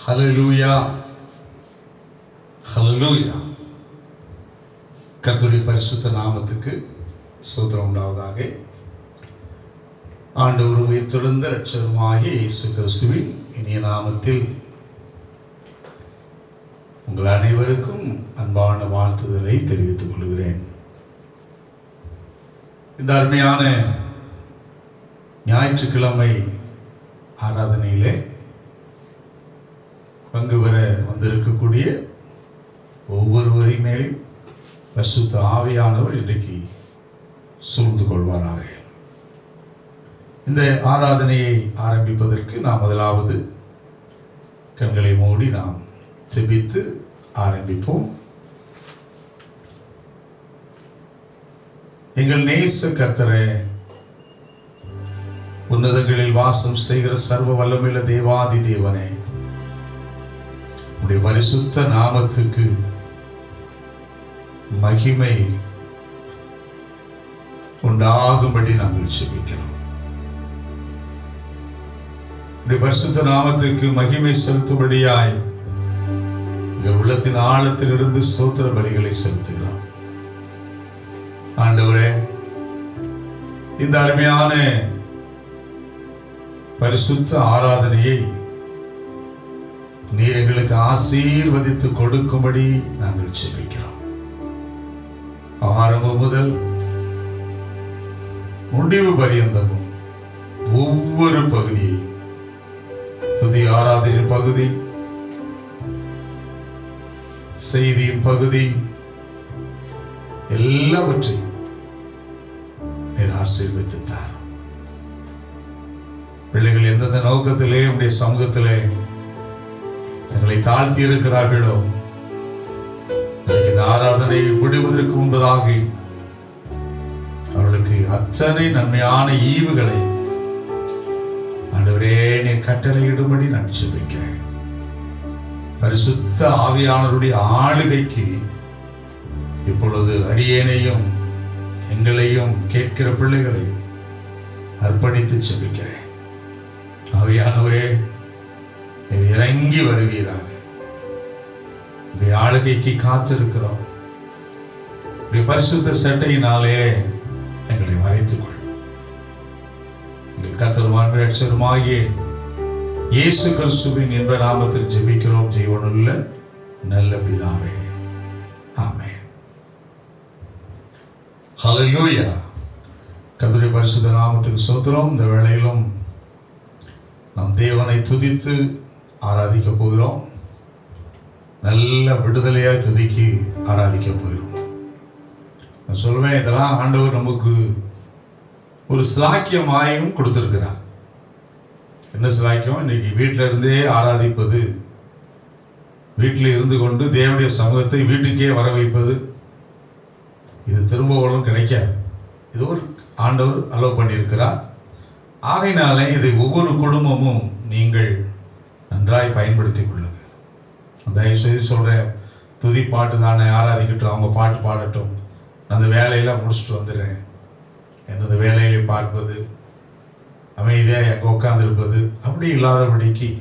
ஹல்லேலூயா, ஹல்லேலூயா. கர்த்தருடைய பரிசுத்த நாமத்துக்கு ஸ்தோத்திரம் உண்டாவதாக. ஆண்டவரும் உயிர்த்தெழுந்த இரட்சகருமாகிய இயேசு கிறிஸ்துவின் இனிய நாமத்தில் உங்கள் அனைவருக்கும் அன்பான வாழ்த்துதலை தெரிவித்துக் கொள்கிறேன். இந்த அருமையான ஞாயிற்றுக்கிழமை ஆராதனையிலே பங்கு பெற வந்திருக்கக்கூடிய ஒவ்வொருவரின் மேலும் பரிசுத்த ஆவியானவர் இன்றைக்கு சூழ்ந்து கொள்வாராக. இந்த ஆராதனையை ஆரம்பிப்பதற்கு நாம் முதலாவது கண்களை மூடி நாம் ஜெபித்து ஆரம்பிப்போம். எங்கள் நேச கர்த்தரே, உன்னதங்களில் வாசம் செய்கிற சர்வ வல்லமையுள்ள தேவாதி தேவனே, உடைய பரிசுத்த நாமத்துக்கு மகிமை உண்டாகும்படி நாங்கள் ஜெபிக்கிறோம். உடைய பரிசுத்த நாமத்துக்கு மகிமை செலுத்தும்படியாய் எங்கள் உள்ளத்தின் ஆழத்திலிருந்து ஸ்தோத்திர பலிகளை செலுத்துகிறோம். ஆண்டவரே, இந்த அருமையான பரிசுத்த ஆராதனையை நீர் எங்களுக்கு ஆசீர்வதித்து கொடுக்கும்படி நாங்கள் ஜெபிக்கிறோம். ஆரம்பம் முதல் முடிவு பரியந்தமும் ஒவ்வொரு பகுதியை, துதி ஆராதனையின் பகுதி, செய்தியின் பகுதி, எல்லாவற்றையும் நீர் ஆசீர்வதித்து தார். பிள்ளைகள் எந்தெந்த நோக்கத்திலே உடைய சமூகத்திலே தங்களை தாழ்த்தி இருக்கிறார்களோ, இந்த ஆராதனை விடுவதற்கு முன்பதாக அவர்களுக்கு அத்தனை நன்மையான ஈவுகளை ஆண்டவரே நீர் கட்டளையிடும்படி நான் ஜெபிக்கிறேன். பரிசுத்த ஆவியானவருடைய ஆளுகைக்கு இப்பொழுது அடியேனையும் எங்களையும் கேட்கிற பிள்ளைகளையும் அர்ப்பணித்து ஜெபிக்கிறேன். ஆவியானவரே, நீர் இறங்கி வருவீராக. இப்படி ஆளுகைக்கு காத்திருக்கிறோம். இப்படி பரிசுத்த சட்டையினாலே எங்களை மறைத்துக் கொள்ளும். எங்கள் கர்த்தரும் இரட்சகருமாகிய இயேசு கிறிஸ்துவின் இன்ப நாமத்தில் ஜெபிக்கிறோம் ஜீவனுள்ள நல்ல பிதாவே, ஆமென். ஹல்லேலூயா. கர்த்தருடைய பரிசுத்த நாமத்துக்கு ஸ்தோத்திரம். இந்த வேளையிலும் நாம் தேவனை துதித்து ஆராதிக்க போகிறோம். நல்ல விடுதலையாய் துதிக்கு ஆராதிக்க போகிறோம். நான் சொல்வேன், இதெல்லாம் ஆண்டவர் நமக்கு ஒரு சிலாக்கியமாயும் கொடுத்திருக்கிறார். என்ன சிலாக்கியம்? இன்னைக்கு வீட்டில இருந்தே ஆராதிப்பது, வீட்டில் இருந்து கொண்டு தேவனுடைய சமூகத்தை வீட்டுக்கே வர வைப்பது, இது திரும்பவும் கிடைக்காது. இது ஒரு ஆண்டவர் அலோவ் பண்ணியிருக்கிறார். ஆகையினாலே இதை ஒவ்வொரு குடும்பமும் நீங்கள் நன்றாய் பயன்படுத்திக் கொள்ளுங்க. தயவுசெய்து சொல்கிறேன், துதி பாட்டு தானே, ஆராதிக்கட்டும், அவங்க பாட்டு பாடட்டும், அந்த வேலையெல்லாம் முடிச்சுட்டு வந்துடுறேன். எனது வேலையிலே பார்ப்பது, அமைதியாக எங்கே உட்கார்ந்திருப்பது, அப்படி இல்லாதபடிக்கு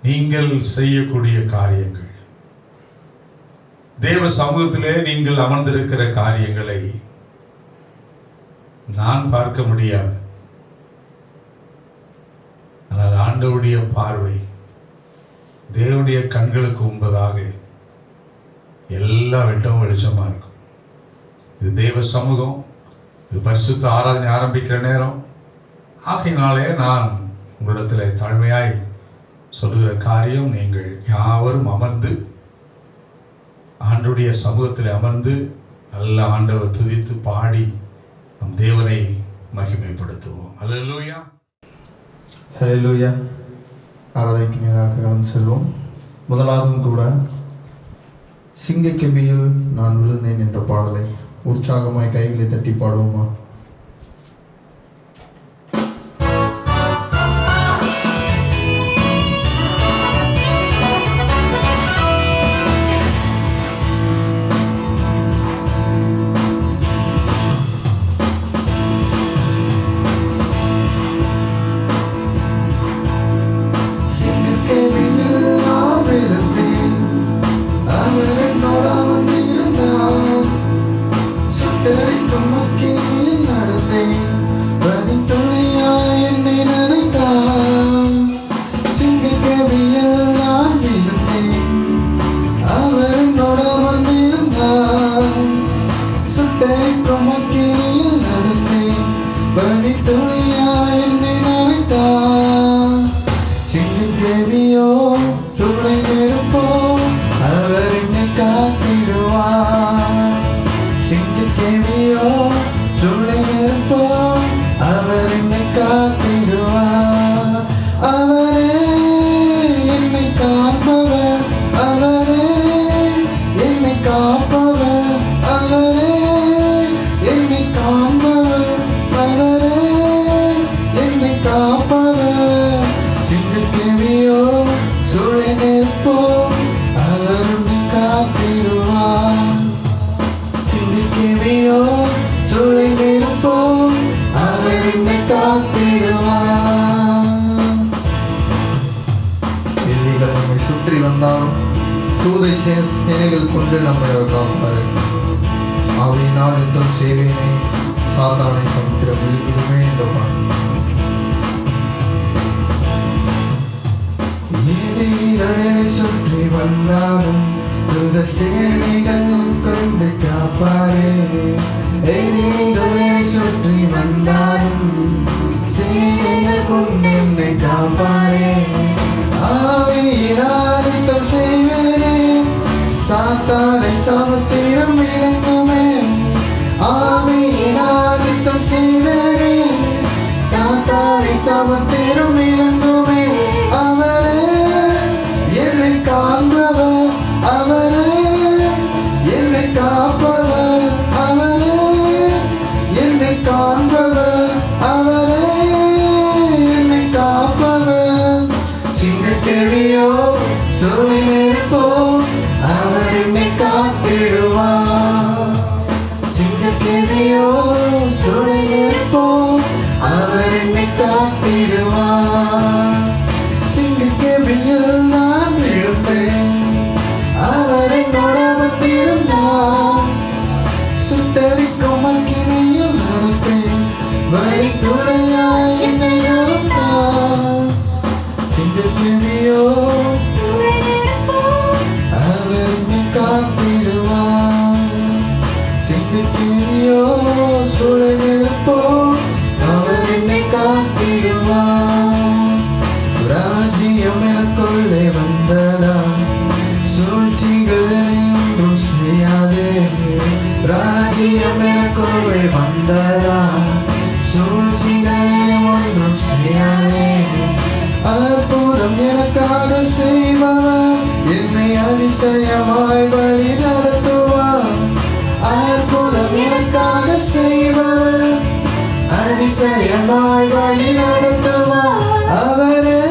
நீங்கள் செய்யக்கூடிய காரியங்கள், தேவ சமூகத்திலே நீங்கள் அமர்ந்திருக்கிற காரியங்களை நான் பார்க்க முடியாது. ஆனால் ஆண்டவருடைய பார்வை தேவனுடைய கண்களுக்கு முன்பதாக எல்லா வெட்டமும் வெளிச்சமா இருக்கும். இது தேவ சமூகம், இது பரிசுத்த ஆராதனை ஆரம்பிக்கிற நேரம். ஆகையினாலே நான் உங்களிடத்தில் தாழ்மையாய் சொல்லுகிற காரியம், நீங்கள் யாவரும் அமர்ந்து ஆண்டவருடைய சமூகத்தில் அமர்ந்து நல்ல ஆண்டவர் துதித்து பாடி நம் தேவனை மகிமைப்படுத்துவோம். அல்லேலூயா, ஹல்லேலூயா. ஆராதனைக்கு நேராக கடந்து செல்வோம். முதலாவதும் கூட சிங்கக்கெபியில் நான் விழுந்தேன் என்ற பாடலை உற்சாகமாய் கைகளை தட்டி பாடுவோமா? சுற்றி வந்தாலும் தூதை சேனைகள் கொண்டு நம்மை அவர் காப்பாரு. ஆவியினால் யுத்தம் செய்வேனே, சாத்தானை சமுத்திரம் விழுமே என்ற பாடலை சுற்றி வந்தாலும் தூத சேனைகள் கொண்டு காப்பாரே. எதிரிகள் சுற்றி வந்தாலும் சேனைகள் கொண்டு என்னை காப்பாரே. ஆவியினால் யுத்தம் செய்வேனே, சாத்தானை சமுத்திரம் விளங்குமே. ஆவியினால் யுத்தம் செய்வேனே, சாத்தானை சமுத்திரம் விளங்குமே. அவரே என்னை காண்பவர், அவரே என்னை காப்பவர், அவரே என்னை காண்பவர், அவரே என்னை காப்பவர். சிங்கக்கெபியோ சொல்லி நிற்போம், அவர் என்னை காத்திடுவார். சிங்கக்கெபியோ சொல்லி நிற்போம், அவர் என்னை காத்திடுவார். சிங்கக்கெபியில் நான் விழுந்தேன், அவர் என்னோட வந்திருந்தார். சுட்டரிக்கும் அக்கினியில் நடப்பேன், வழித்துணையாய் என்னை நடந்தார். சிங்கக்கெபியோ அவர் என்னை காத்திடுவார். சிங்கக்கெபியோ சொல்லி நிற்போம், அவர் என்னை காத்திடுவார். ராஜ்யம் எனக்குள்ளே வந்ததா, சூழ்ச்சிகள் ஒன்றும் செய்யாதே. ராஜ்யம் எனக்குள்ளே வந்ததா, சூழ்ச்சிகள் ஒன்றும் செய்யாதே. அற்புதம் எனக்காக செய்பவர், என்னை அதிசயமாய் வழி நடத்துவார். அற்புதம் எனக்காக செய்பவர், அதிசயமாய் வழி நடத்துவார். அவரே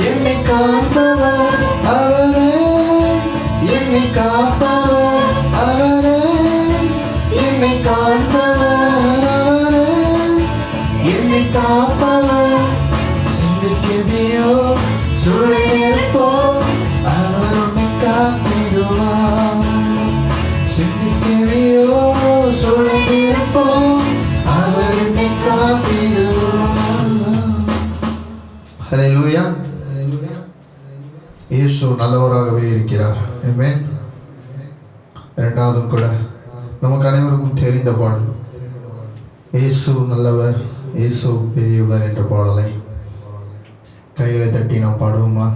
என்னை காப்பவர், அவரே என்னை காப்பவர், அவரே என்னை காப்பவர், அவரே என்னை காப்பவர். சிங்கக்கெபியோ சொல்லி நிற்போம், அவர் உன்னை காத்திடுவார். சிங்கக்கெபியோ சொல்லி நிற்போம், அவர் உன்னை காத்திடுவார். ஹல்லேலூயா. இயேசு நல்லவராகவே இருக்கிறார். ஆமென். இரண்டாவதும் கூட நமக்கு அனைவருக்கும் தெரிந்த பாடல், இயேசு நல்லவர், இயேசு பெரியவர் என்ற பாடலை கைகளை தட்டி நாம் பாடுவோமா?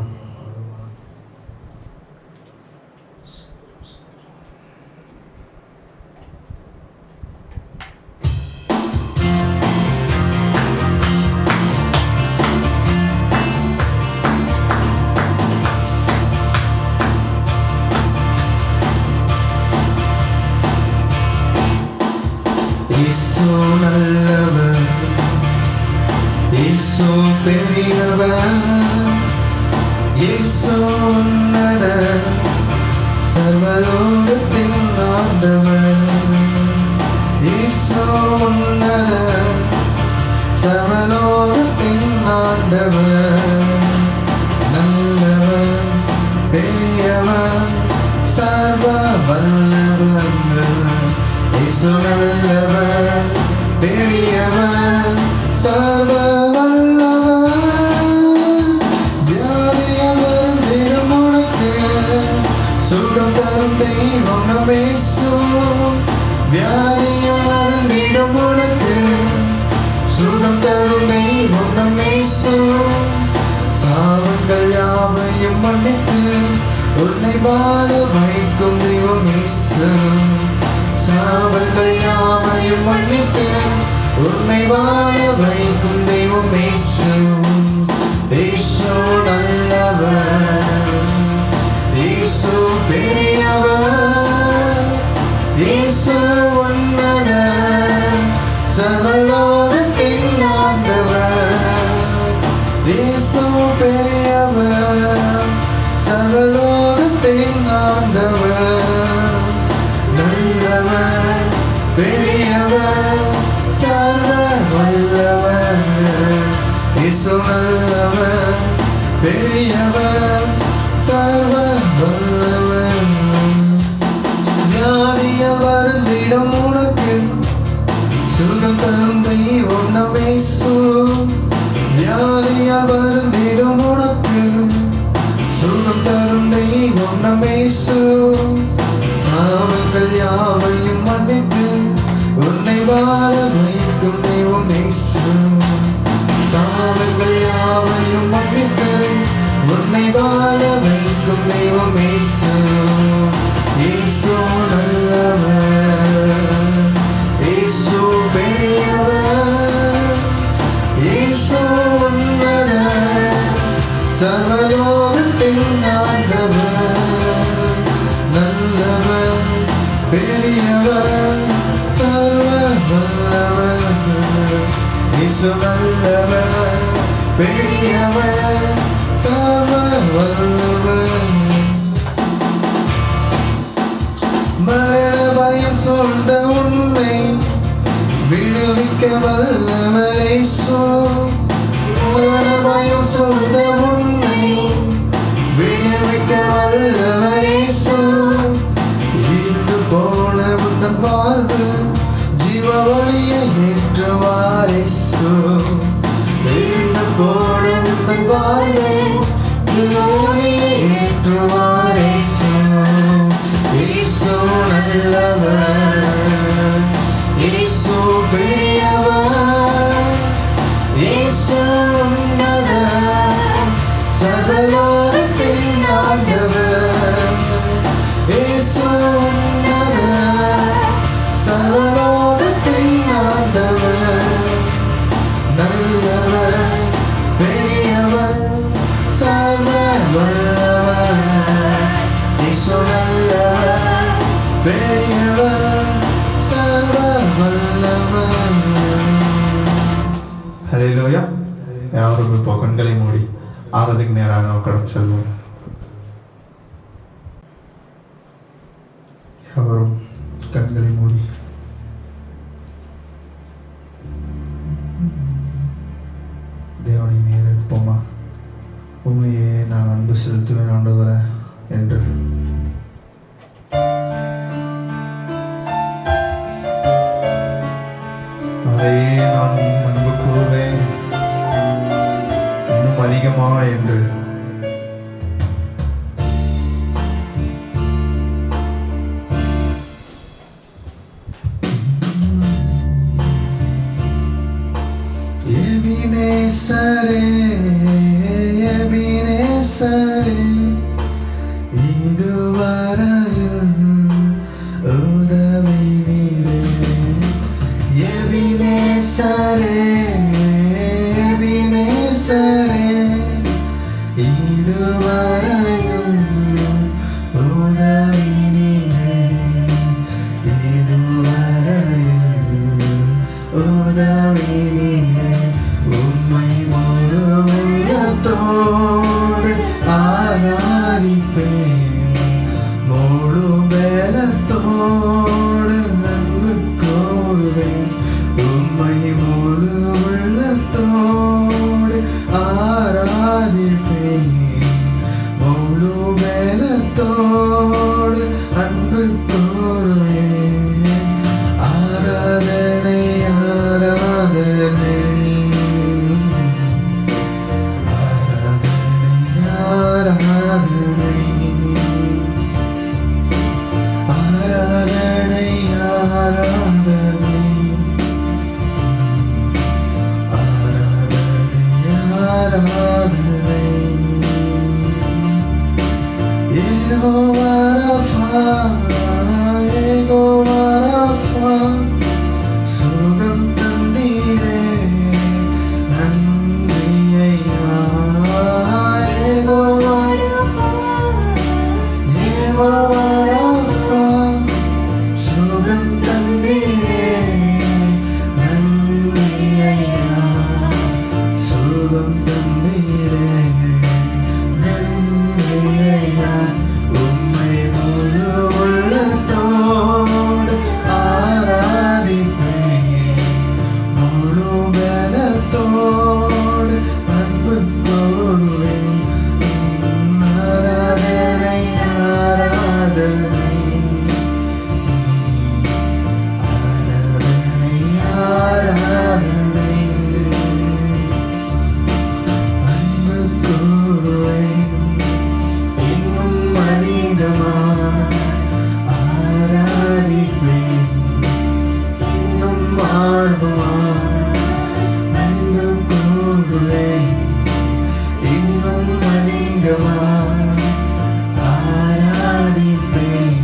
இயேசு நல்லவர், இயேசு பெரியவர், இயேசு உன்னதர், சர்வலோகத்தின் ஆண்டவர். இயேசு உன்னதர், சர்வலோகத்தின் ஆண்டவர். நல்லவர், பெரியவர், சர்வ வல்லவர். இயேசு நல்லவர், பெரியவர், சர்வ வல்லவர். வியாதியால் வருந்திடும் உனக்கு சுகம் தரும் தெய்வம் நம் இயேசு. வியாதியால் வருந்திடும் உனக்கு சுகம் தரும் தெய்வம் நம் இயேசு. சாபங்கள் யாவையும் மன்னித்து உன்னை வாழ வைக்கும் தெய்வம் இயேசு. சாபங்கள் யாவையும் மன்னித்து உன்னை வாழ வைக்கும் தெய்வம் இயேசு. இயேசு நல்லவர், இயேசு பெரியவர், இயேசு உன்னதர், சர்வலோகத்தின் ஆண்டவர். இயேசு பெரியவர், சர்வலோகத்தின் ஆண்டவர். நல்லவர், பெரியவர், சர்வ வல்லவர். இயேசு நல்லவர், பெரியவர், சர்வ வல்லவர். வியாதியால் வருந்திடும் உனக்கு சுகம் தரும் தெய்வம் நம் இயேசு. வியாதியால் வருந்திடும் உனக்கு சுகம் தரும் தெய்வம் நம் இயேசு. சாபங்கள் யாவையும் மன்னித்து உன்னை வாழ வைக்கும் தெய்வம் இயேசு. சாபங்கள் யாவையும் மன்னித்து உன்னை வாழ வைக்கும் தெய்வம் இயேசு. இயேசு நல்லவர், இயேசு பெரியவர், இயேசு உன்னதர், சர்வலோகத்தின் ஆண்டவர். நல்லவர், பெரியவர், சர்வ வல்லவர். இயேசு நல்லவர், பெரியவர், சர்வ வல்லவர். மரண பயம் சொல்ல உன்னை விடுவிக்க வல்லவர் இயேசு. மரண பயம் சொல்ல உன்னை விடுவிக்க வல்லவர் இயேசு. இன்று போல உந்தன் வாழ்வு ஜீவ வழியை ஏற்றுவார் இயேசு. இன்று போல உந்தன் வாழ்வை ஜீவ வழியை ஏற்றுவார் இயேசு. இயேசு நல்லவர், இயேசு பெரியவர், இயேசு உன்னதர், சர்வலோகத்தின் ஆண்டவர். இயேசு உன்னதர், சர்வலோகத்தின் ஆண்டவர். நல்லவர், பெரியவர், சர்வ வல்லவர். இயேசு நல்லவர், பெரியவர், சர்வ வல்லவர். ஹல்லேலூயா. யாரும் இப்போ கண்களை மூடி ஆராதனைக்கு நேராக நாம் கடந்து செல்வோம். யாரும் கண்களை மூடி தேவனை நேரெடுப்போமா? உண்மையே நான் அன்பு செலுத்துவேன் ஆண்டவரே என்று. அவரையே நான் அன்பு கூறுவேன் இன்னும் அதிகமா என்று. எபினேசரே எபினேசரே இதுவரையில் உதவி நீரே. எபினேசரே எபினேசரே இதுவரையில் உதவி நீரே. இதுவரையில் உதவி நீரே. உம்மை முழு உள்ளத்தோடு ஆராதிப்பேன். முழு பலத்தோடு அன்பு கூறுவேன். உம்மை முழு உள்ளத்தோடு ஆராதிப்பேன். முழு பலத்தோடு அன்பு கூறுவேன். ஆராதனை ஆராதனை ஆராதனை ஆராதனை ஆராதனை ஆராதனை. யெகோவா ரஃபா யெகோவா ரஃபா சுகம் தந்தீரே நன்றி ஐயா. யெகோவா யெகோவா ரஃபா சுகம் தந்தீரே நன்றி ஐயா. சுகம் தந்தீரே நன்றி ஐயா. உம்மை முழு உள்ளத்தோடு ஆராதிப்பேன். முழு பலத்தோடு அன்பு கூறுவேன். ஆராதனை ஆராதனை ஆராதனை ஆராதனை அன்பு கூறுவேன். இன்னும் அதிகமாய் ஆராதிப்பேன். இன்னும் ஆர்வமாய் அன்பு கூறுவேன். இன்னும் அதிகமாய் ஆராதிப்பேன்.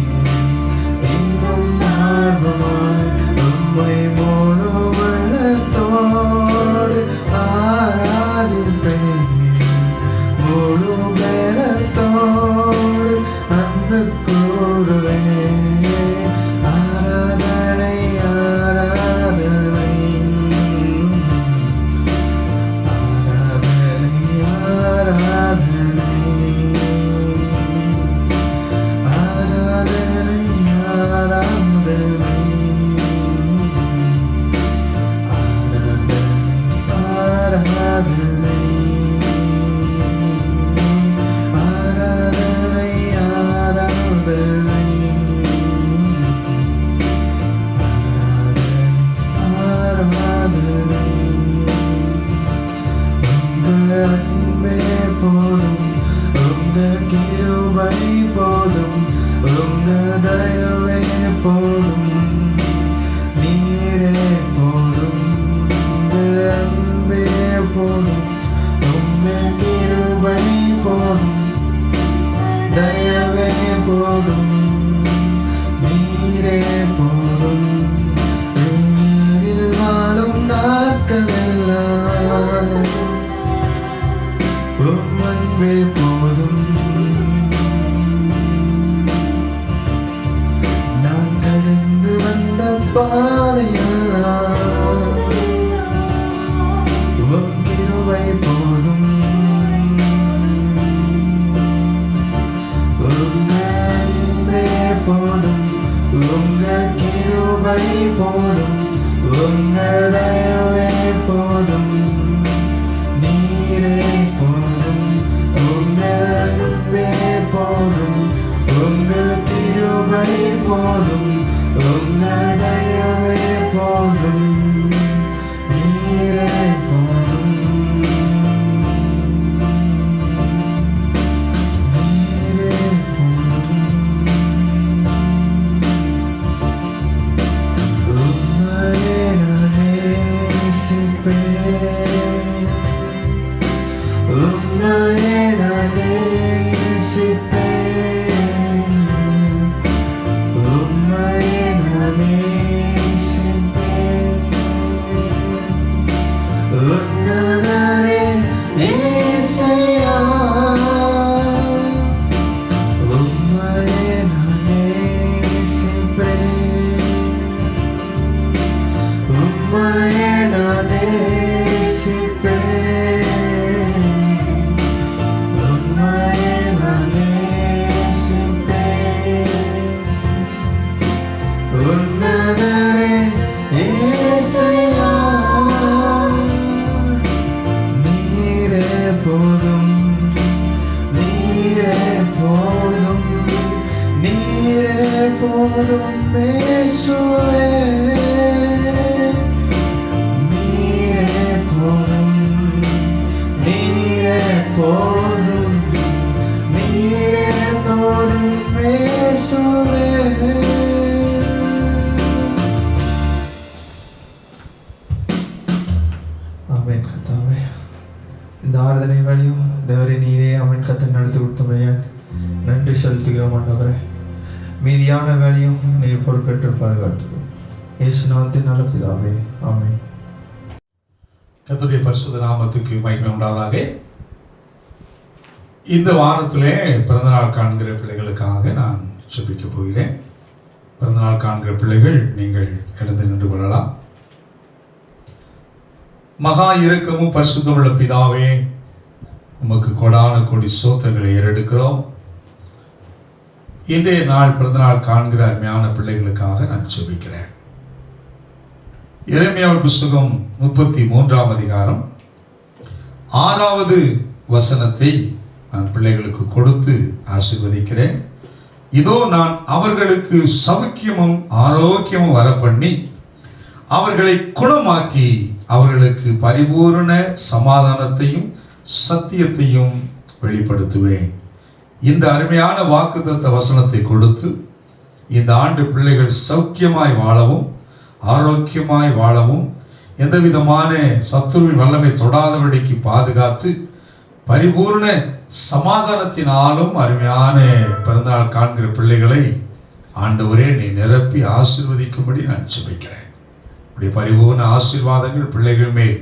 இன்னும் ஆர்வமாய் உம்மை முழு உள்ளத்தோடு ஆராதிப்பேன். முழு பலத்தோடு அன்பு கூறுவேன். ஆராதனை ஆராதனை ஆராதனை ஆராதனை ஆராதனை ஆராதனை ஆராதனை ஆராதனை ஆராதனை. உங்க அன்பே போதும். உங்க கிருபை போதும். உங்க தயவே போதும். நீரே போதும். உங்க அன்பே போதும். உங்க கிருபை போதும். தயவே போதும். நீரே போதும். உலகில் வாழும் நாட்கள் எல்லாம் உம் அன்பே போதும். நான் கடந்து வந்த பாதையெல்லாம் உம் கிருபை போதும். உங்க அன்பே போதும். உங்க கிருபை போதும். உங்க தயவே போதும். நீரே போதும். உங்க அன்பே போதும். உங்க கிருபை போதும். உங்க தயவே போதும். நீரே போதும். நீரே போதும். உம்மையே நான் நேசிப்பேன். உம்மையே நான் நேசிப்பேன், உம்மையே நான் நேசிப்பேன், உன்னதரே ஏசையா, உம்மையே நான் நேசிப்பேன், உம்மையே நான் நேசிப்பேன், உம்மையே நான் நேசிப்பேன், உன்னதரே ஏசையா, நீரே போதும், நீரே போதும், நீரே போதும் இயேசுவே, நீரே போதும், நீரே போதும், நீரே போதும் இயேசுவே. ஆமென். கர்த்தாவே, இந்த ஆராதனை வேலையும் தேவரே நீரே அவன் கத்தை நடத்தி கொடுத்தமையா நன்றி செலுத்துகிறோம் ஆண்டவரே. மீதியான வேலையும் நீர் பொறுப்பேற்று பாதுகாத்துக்கோ. இயேசு நாமத்தின் நல்ல பிதாவே, ஆமென். கர்த்தருடைய பரிசுத்த நாமத்துக்கு மகிமை உண்டாதாக. இந்த வாரத்திலே பிறந்தநாள் காண்கிற பிள்ளைகளுக்காக நான் ஜெபிக்க போகிறேன். பிறந்தநாள் காண்கிற பிள்ளைகள் நீங்கள் எழுந்து நின்று கொள்ளலாம். மகா இரக்கமும் பரிசுத்தமுள்ள பிதாவே, உமக்கு கொடான கோடி ஸ்தோத்திரங்களை ஏறெடுக்கிறோம். இன்றைய நாள் பிறந்தநாள் காண்கிற அருமையான பிள்ளைகளுக்காக நான் ஜெபிக்கிறேன். எரேமியாவின் புஸ்தகம் 33ஆம் அதிகாரம் 6வது வசனத்தை நான் பிள்ளைகளுக்கு கொடுத்து ஆசீர்வதிக்கிறேன். இதோ நான் அவர்களுக்கு சௌக்கியமும் ஆரோக்கியமும் வரப்பண்ணி அவர்களை குணமாக்கி அவர்களுக்கு பரிபூரண சமாதானத்தையும் சத்தியத்தையும் வெளிப்படுத்துவேன். இந்த அருமையான வாக்குத்தத்த வசனத்தை கொடுத்து இந்த ஆண்டு பிள்ளைகள் சௌக்கியமாய் வாழவும் ஆரோக்கியமாய் வாழவும் எந்த விதமான சத்துருவின் வல்லமை தொடாதபடிக்கு பாதுகாத்து பரிபூர்ண சமாதானத்தினாலும் அருமையான பிறந்தநாள் காண்கிற பிள்ளைகளை ஆண்டவரே நீ நிரப்பி ஆசீர்வதிக்கும்படி நான் ஜெபிக்கிறேன். இப்படி பரிபூர்ண ஆசீர்வாதங்கள் பிள்ளைகள் மேல்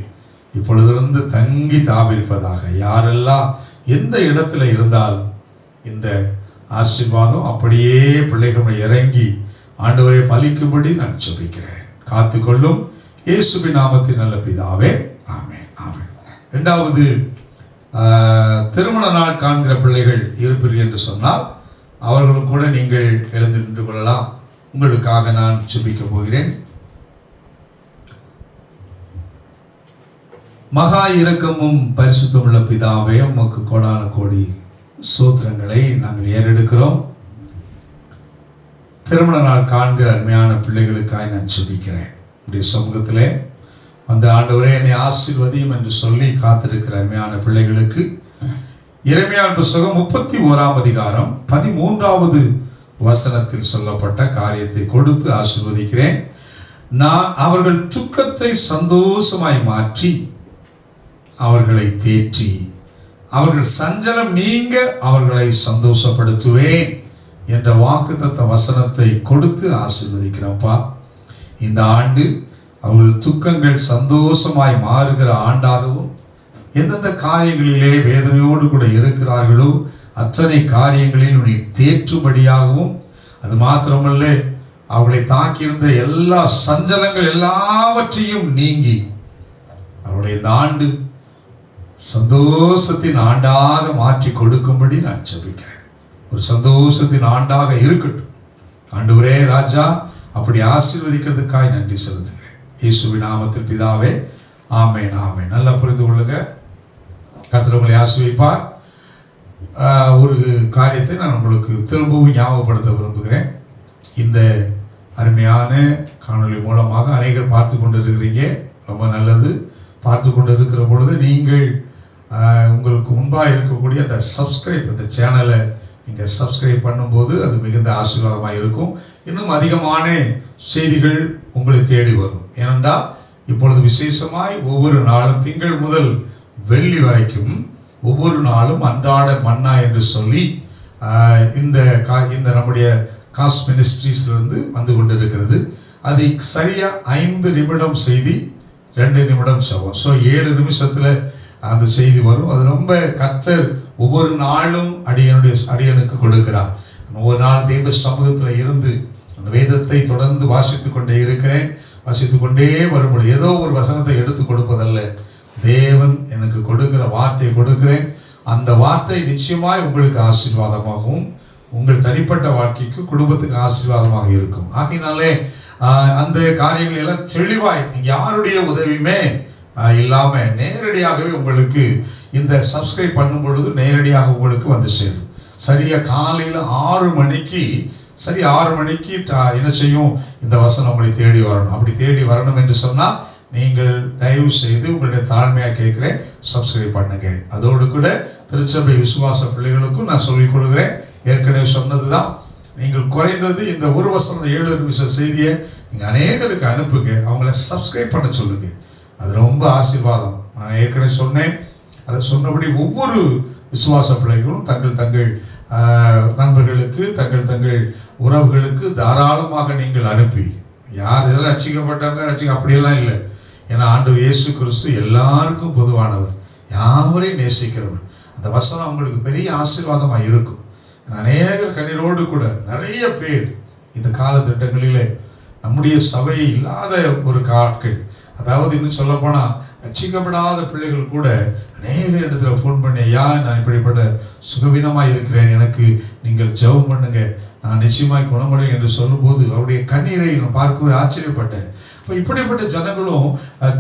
இப்பொழுதிருந்து தங்கி தாபிருப்பதாக. யாரெல்லாம் எந்த இடத்துல இருந்தாலும் இந்த ஆசீர்வாதம் அப்படியே பிள்ளைகள் இறங்கி ஆண்டவரை பலிக்கும்படி நான் ஜெபிக்கிறேன். காத்துக்கொள்ளும் இயேசுவின் நாமத்தின் நல்ல பிதாவே, ஆமென், ஆமென். இரண்டாவது, திருமண நாள் காண்கிற பிள்ளைகள் இருப்பீர்கள் என்று சொன்னால் அவர்களும் கூட நீங்கள் எழுந்து நின்று கொள்ளலாம். உங்களுக்காக நான் ஜெபிக்க போகிறேன். மகா இரக்கமும் பரிசுத்தமுள்ள பிதாவே, உமக்கு கோடான கோடி ஸ்தோத்திரங்களை நாங்கள் ஏறெடுக்கிறோம். திருமண நாள் காண்கிற அருமையான பிள்ளைகளுக்காக நான் ஜெபிக்கிறேன். உடைய சமூகத்திலே அந்த ஆண்டவரே என்னை ஆசீர்வதியும் என்று சொல்லி காத்திருக்கிற அருமையான பிள்ளைகளுக்கு எரேமியாவின் புஸ்தகம் 31ஆம் அதிகாரம் 13வது வசனத்தில் சொல்லப்பட்ட காரியத்தை கொடுத்து ஆசீர்வதிக்கிறேன். நான் அவர்கள் துக்கத்தை சந்தோஷமாய் மாற்றி அவர்களை தேற்றி அவர்கள் சஞ்சலம் நீங்க அவர்களை சந்தோஷப்படுத்துவேன் என்ற வாக்குத்தத்த வசனத்தை கொடுத்து ஆசீர்வதிக்கிறப்பா. இந்த ஆண்டு அவர்கள் துக்கங்கள் சந்தோஷமாய் மாறுகிற ஆண்டாகவும் எந்தெந்த காரியங்களிலே வேதனையோடு கூட இருக்கிறார்களோ அத்தனை காரியங்களில் நீ தேற்றும்படியாகவும், அது மாத்திரமல்ல அவர்களை தாக்கியிருந்த எல்லா சஞ்சலங்கள் எல்லாவற்றையும் நீங்கி அவருடைய இந்த ஆண்டு சந்தோஷத்தின் ஆண்டாக மாற்றி கொடுக்கும்படி நான் ஜெபிக்கிறேன். ஒரு சந்தோஷத்தின் ஆண்டாக இருக்கட்டும் ஆண்டவரே ராஜா. அப்படி ஆசீர்வதிக்கிறதுக்காக நன்றி செலுத்துகிறேன். இயேசுவின் நாமத்தில் பிதாவே, ஆமென், ஆமென். நல்லா புரிந்து கொள்ளுங்க. கர்த்தர் உங்களை ஆசீர்வதிப்பார். ஒரு காரியத்தை நான் உங்களுக்கு திரும்பவும் ஞாபகப்படுத்த விரும்புகிறேன். இந்த அருமையான காணொளி மூலமாக அநேகர் பார்த்து கொண்டு இருக்கிறீங்க. ரொம்ப நல்லது. பார்த்து கொண்டு இருக்கிற பொழுது நீங்கள் உங்களுக்கு முன்பாக இருக்கக்கூடிய அந்த சப்ஸ்கிரைப், அந்த சேனலை நீங்கள் சப்ஸ்கிரைப் பண்ணும்போது அது மிகுந்த ஆசீர்வாதமாக இருக்கும். இன்னும் அதிகமான செய்திகள் உங்களை தேடி வரும். ஏனென்றால் இப்பொழுது விசேஷமாய் ஒவ்வொரு நாளும் திங்கள் முதல் வெள்ளி வரைக்கும் ஒவ்வொரு நாளும் அன்றாட மன்னா என்று சொல்லி இந்த நம்முடைய காஸ் மினிஸ்ட்ரீஸ்லேருந்து வந்து கொண்டிருக்கிறது. அது சரியாக 5 நிமிடம் செய்தி, 2 நிமிடம் சவம். ஸோ 7 நிமிஷத்தில் அந்த செய்தி வரும். அது ரொம்ப கர்த்தர் ஒவ்வொரு நாளும் அடியனுக்கு கொடுக்கிறார். ஒவ்வொரு நாள் தெய்வ சமூகத்தில் இருந்து அந்த வேதத்தை தொடர்ந்து வாசித்து கொண்டே இருக்கிறேன். வாசித்து கொண்டே வரும்பொழுது ஏதோ ஒரு வசனத்தை எடுத்து கொடுப்பதல்ல, தேவன் எனக்கு கொடுக்கிற வார்த்தையை கொடுக்கிறேன். அந்த வார்த்தை நிச்சயமாய் உங்களுக்கு ஆசீர்வாதமாகவும் உங்கள் தனிப்பட்ட வாழ்க்கைக்கு குடும்பத்துக்கு ஆசீர்வாதமாக இருக்கும். ஆகையினாலே அந்த காரியங்கள் எல்லாம் தெளிவாய் யாருடைய உதவியுமே இல்லாமல் நேரடியாகவே உங்களுக்கு இந்த சப்ஸ்கிரைப் பண்ணும் பொழுது நேரடியாக உங்களுக்கு வந்து சேரும். சரியாக காலையில் 6 மணிக்கு என்ன செய்யும், இந்த வசனம் உங்களை தேடி வரணும். அப்படி தேடி வரணும் என்று சொன்னால் நீங்கள் தயவு செய்து உங்களுடைய தாழ்மையாக கேட்குறேன், சப்ஸ்கிரைப் பண்ணுங்க. அதோடு கூட திருச்சபை விசுவாச பிள்ளைகளுக்கும் நான் சொல்லிக் கொடுக்குறேன், ஏற்கனவே சொன்னது தான். நீங்கள் குறைந்தது இந்த ஒரு வசனம் 7 நிமிஷ செய்தியை நீங்கள் அநேகருக்கு அனுப்புங்க, அவங்கள சப்ஸ்கிரைப் பண்ண சொல்லுங்க. அது ரொம்ப ஆசீர்வாதம். நான் ஏற்கனவே சொன்னேன், அதை சொன்னபடி ஒவ்வொரு விசுவாச பிள்ளைகளும் தங்கள் நண்பர்களுக்கு தங்கள் உறவுகளுக்கு தாராளமாக நீங்கள் அனுப்பி, யார் இதெல்லாம் ரட்சிக்கப்பட்டாங்க அப்படியெல்லாம் இல்லை. ஏன்னா ஆண்டவர் இயேசு கிறிஸ்து எல்லாருக்கும் பொதுவானவர், யாவரையும் நேசிக்கிறவர். அந்த வசனம் அவங்களுக்கு பெரிய ஆசீர்வாதமாக இருக்கும். அநேகர் கண்ணீரோடு கூட நிறைய பேர் இந்த காலத்திட்டங்களிலே நம்முடைய சபை இல்லாத ஒரு ஆட்கள், அதாவது இன்னும் சொல்லப்போனால் ரட்சிக்கப்படாத பிள்ளைகள் கூட அநேக இடத்துல ஃபோன் பண்ணி, ஐயா நான் இப்படிப்பட்ட சுகவீனமாக இருக்கிறேன், எனக்கு நீங்கள் ஜெபம் பண்ணுங்க, நான் நிச்சயமாய் குணமடையும் என்று சொல்லும்போது அவருடைய கண்ணீரை நான் பார்க்கும்போது ஆச்சரியப்பட்டேன். இப்போ இப்படிப்பட்ட ஜனங்களும்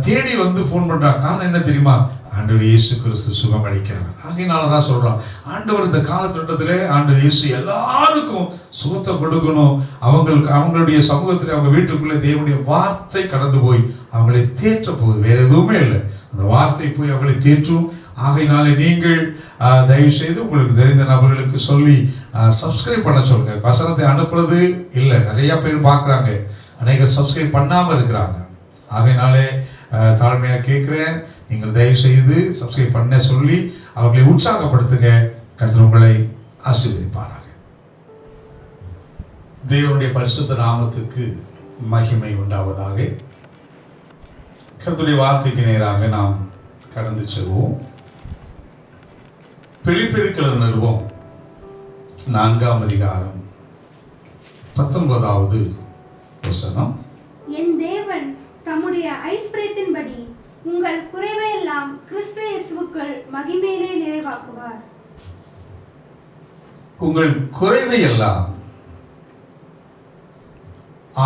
தேடி வந்து ஃபோன் பண்ணுறாங்க. காரணம் என்ன தெரியுமா? ஆண்டவர் இயேசு கிறிஸ்து சுகம் அளிக்கிறவர். ஆகையினால தான் சொல்கிறான், ஆண்டவர் இந்த காலத்திட்டத்திலே ஆண்டவர் இயேசு எல்லாருக்கும் சுகத்தை கொடுக்கணும். அவங்களுடைய சமூகத்தில் அவங்க வீட்டுக்குள்ளே தேவனுடைய வார்த்தை கடந்து போய் அவங்களை தேற்ற போகுது, வேற எதுவுமே இல்லை. அந்த வார்த்தை போய் அவங்களை தேற்றும். ஆகையினாலே நீங்கள் தயவு செய்து உங்களுக்கு தெரிந்த நபர்களுக்கு சொல்லி சப்ஸ்கிரைப் பண்ண சொல்லுங்க. வசனத்தை அனுப்புறது இல்லை, நிறைய பேர் பார்க்குறாங்க, அநேகர் சப்ஸ்கிரைப் பண்ணாமல் இருக்கிறாங்க. ஆகையினாலே தாழ்மையாக கேட்குறேன், நீங்கள் தயவு செய்து சப்ஸ்கிரைப் பண்ண சொல்லி அவர்களை உற்சாகப்படுத்துங்க. கர்த்தர் உங்களை ஆசீர்வதிப்பாராக. தேவனுடைய பரிசுத்த நாமத்துக்கு மகிமை உண்டாவதாக. கர்த்தருடைய வார்த்தைக்கு நேராக நாம் கடந்து செல்வோம். பிலிப்பியர் நிருபம் 4ஆம் அதிகாரம் 19வது வசனம். என் தேவன் தம்முடைய ஐஸ்வரியத்தின்படி உங்கள் குறைவையெல்லாம் கிறிஸ்து இயேசுவுக்குள் மகிமையிலே நிறைவாக்குவார். உங்கள் குறைவையெல்லாம்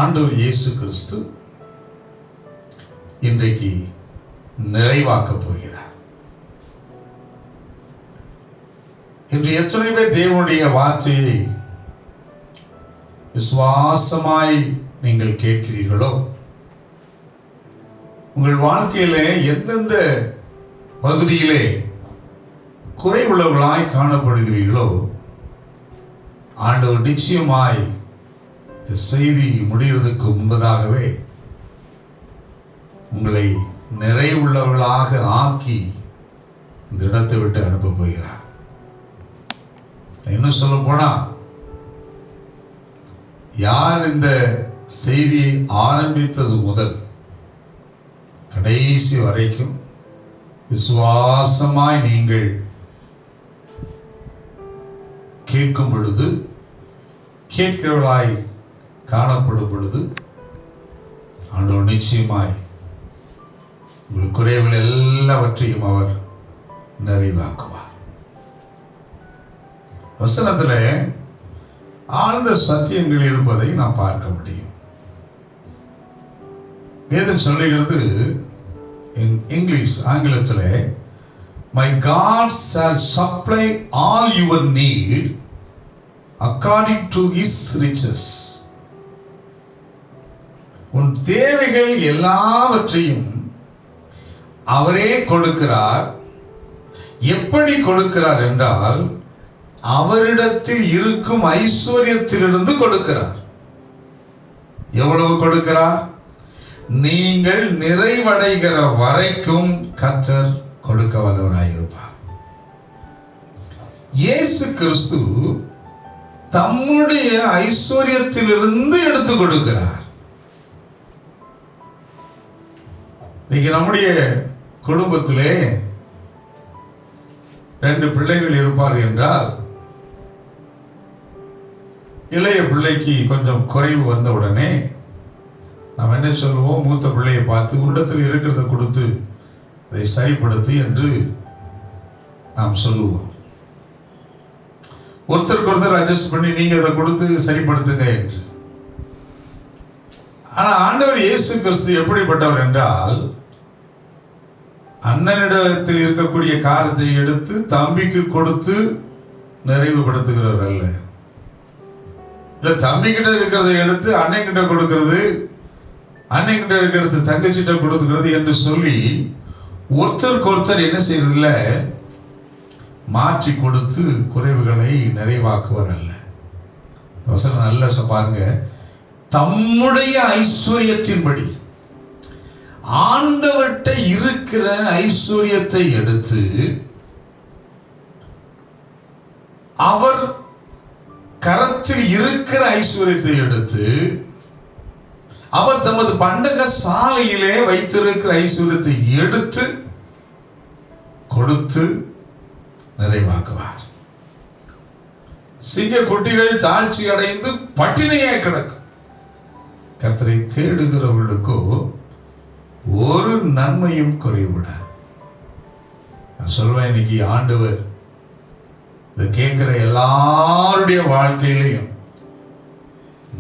ஆண்டவர் இயேசு கிறிஸ்து இன்றைக்கு நிறைவாக்கப் போகிறார். இன்று எத்தனை பேர் தேவனுடைய வார்த்தையை விசுவாசமாய் நீங்கள் கேட்கிறீர்களோ, உங்கள் வாழ்க்கையிலே எந்தெந்த பகுதியிலே குறை உள்ளவர்களாய் காணப்படுகிறீர்களோ, ஆண்டவர் நிச்சயமாய் இந்த செய்தி முடிவதற்கு முன்பதாகவே உங்களை நிறைவுள்ளவர்களாக ஆக்கி இந்த இடத்தை விட்டு அனுப்ப போகிறார். என்ன சொல்ல போனா, யார் இந்த செய்தியை ஆரம்பித்தது முதல் கடைசி வரைக்கும் விசுவாசமாய் நீங்கள் கேட்கும் பொழுது, கேட்கிறவர்களாய் காணப்படும் பொழுது, ஆண்டவர் நிச்சயமாய் உங்கள் குறைவுகள் எல்லாவற்றையும் அவர் நிறைவாக்குவார். வசனத்தில் ஆழ்ந்த சத்தியங்கள் இருப்பதை நாம் பார்க்க முடியும். வேதம் சொல்லுகிறது இங்கிலீஷ், ஆங்கிலத்தில், my God shall supply all your need according to his riches. உன் தேவைகள் எல்லாவற்றையும் அவரே கொடுக்கிறார். எப்படி கொடுக்கிறார் என்றால், அவரிடத்தில் இருக்கும் ஐஸ்வர்யத்திலிருந்து கொடுக்கிறார். எவ்வளவு கொடுக்கிறார்? நீங்கள் நிறைவடைகிற வரைக்கும் கர்த்தர் கொடுக்க வல்லவராயிருப்பார். இயேசு கிறிஸ்து தம்முடைய ஐஸ்வர்யத்திலிருந்து எடுத்து கொடுக்கிறார். இன்னைக்கு நம்முடைய குடும்பத்திலே 2 பிள்ளைகள் இருப்பார் என்றால், இளைய பிள்ளைக்கு கொஞ்சம் குறைவு வந்த உடனே நாம் என்ன சொல்லுவோம்? மூத்த பிள்ளையை பார்த்து உன்னிடத்தில் இருக்கிறத கொடுத்து அதை சரிப்படுத்து என்று நாம் சொல்லுவோம். ஒருத்தருக்கு ஒருத்தர் அட்ஜஸ்ட் பண்ணி நீங்க அதை கொடுத்து சரிப்படுத்துங்க என்று. ஆனா ஆண்டவர் இயேசு கிறிஸ்து எப்படிப்பட்டவர் என்றால், அண்ணனிடத்தில் இருக்கக்கூடிய காரியத்தை எடுத்து தம்பிக்கு கொடுத்து நிறைவுபடுத்துகிறவர் அல்ல. இல்ல தம்பி கிட்ட இருக்கிறதை எடுத்து அண்ணன் கிட்ட கொடுக்கிறது, அண்ணன் கிட்ட இருக்கிறது தங்கச்சிட்ட கொடுக்கிறது என்று சொல்லி ஒருத்தருக்கு ஒருத்தர் என்ன செய்யறதில்ல, மாற்றி கொடுத்து குறைவுகளை நிறைவாக்குவர் அல்ல. வசனம் நல்ல பாருங்க, தம்முடைய ஐஸ்வர்யத்தின்படி ஆண்டவர்கிட்ட இருக்கிற ஐஸ்வர்யத்தை எடுத்து அவர் கரத்தில் இருக்கிற ஐஸ்வர்யத்தை எடுத்து அவர் தமது பண்டக சாலையிலே வைத்திருக்கிற ஐஸ்வர்யத்தை எடுத்து கொடுத்து நிறைவாக்குவார். சிங்க குட்டிகள் தாழ்ச்சி அடைந்து பட்டினியே கிடக்கும். கர்த்தரை தேடுகிறவர்களுக்கோ ஒரு நன்மையும் குறைவிடாது. நான் சொல்வேன், இன்னைக்கு ஆண்டவர் இதை கேட்கிற எல்லாருடைய வாழ்க்கையிலையும்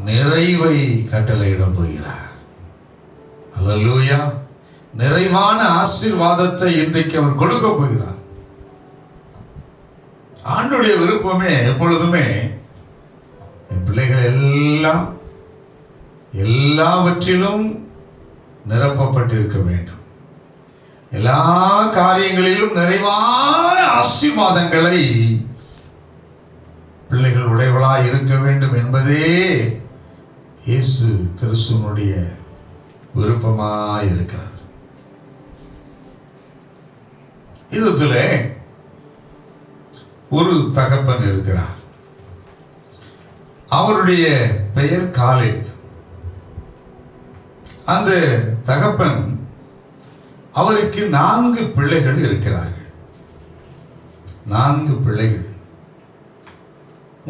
நிறைவை கட்டளையிட போகிறார். அல்லேலூயா. நிறைவான ஆசீர்வாதத்தை இன்றைக்கு அவர் கொடுக்க போகிறார். ஆண்டவருடைய விருப்பமே எப்பொழுதுமே என் பிள்ளைகள் எல்லாம் எல்லாவற்றிலும் நிரப்பப்பட்டிருக்க வேண்டும். எல்லா காரியங்களிலும் நிறைவான ஆசீர்வாதங்களை பிள்ளைகள் உடையவளாய் இருக்க வேண்டும் என்பதே இயேசு கிறிஸ்துவனுடைய விருப்பமாய் இருக்கிறது. இதுல ஒரு தகப்பன் இருக்கிறார். அவருடைய பெயர் காலேப். அந்த தகப்பன் அவருக்கு 4 பிள்ளைகள் இருக்கிறார்கள். 4 பிள்ளைகள்,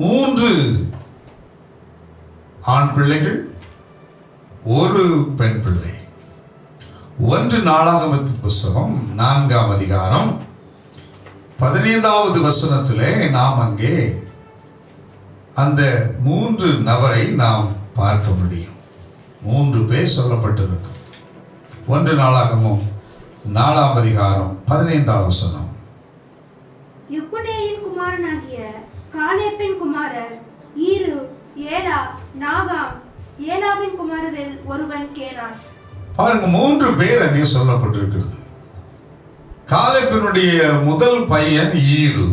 3 ஆண் பிள்ளைகள், 1 பெண் பிள்ளை. 1 நாளாகமத்தின் புஸ்தகம் 4ஆம் அதிகாரம் 15வது வசனத்திலே நாம் அங்கே அந்த 3 நபரை நாம் பார்க்க முடியும். 3 பேர் சொல்லப்பட்டிருக்கும். 1 நாளாகமும் 4ஆம் அதிகாரம் 15வது வசனம். யெப்புன்னேயின் குமாரனாகிய காலேப்பின் குமாரர் ஈரு, ஏலா, நாகாம். ஏலாவின் குமாரரில் ஒருவன் கேனான். பாருங்க, 3 பேர் அங்கே சொல்லப்பட்டிருக்கிறது. காலேப்பினுடைய முதல் பையன் ஈரு,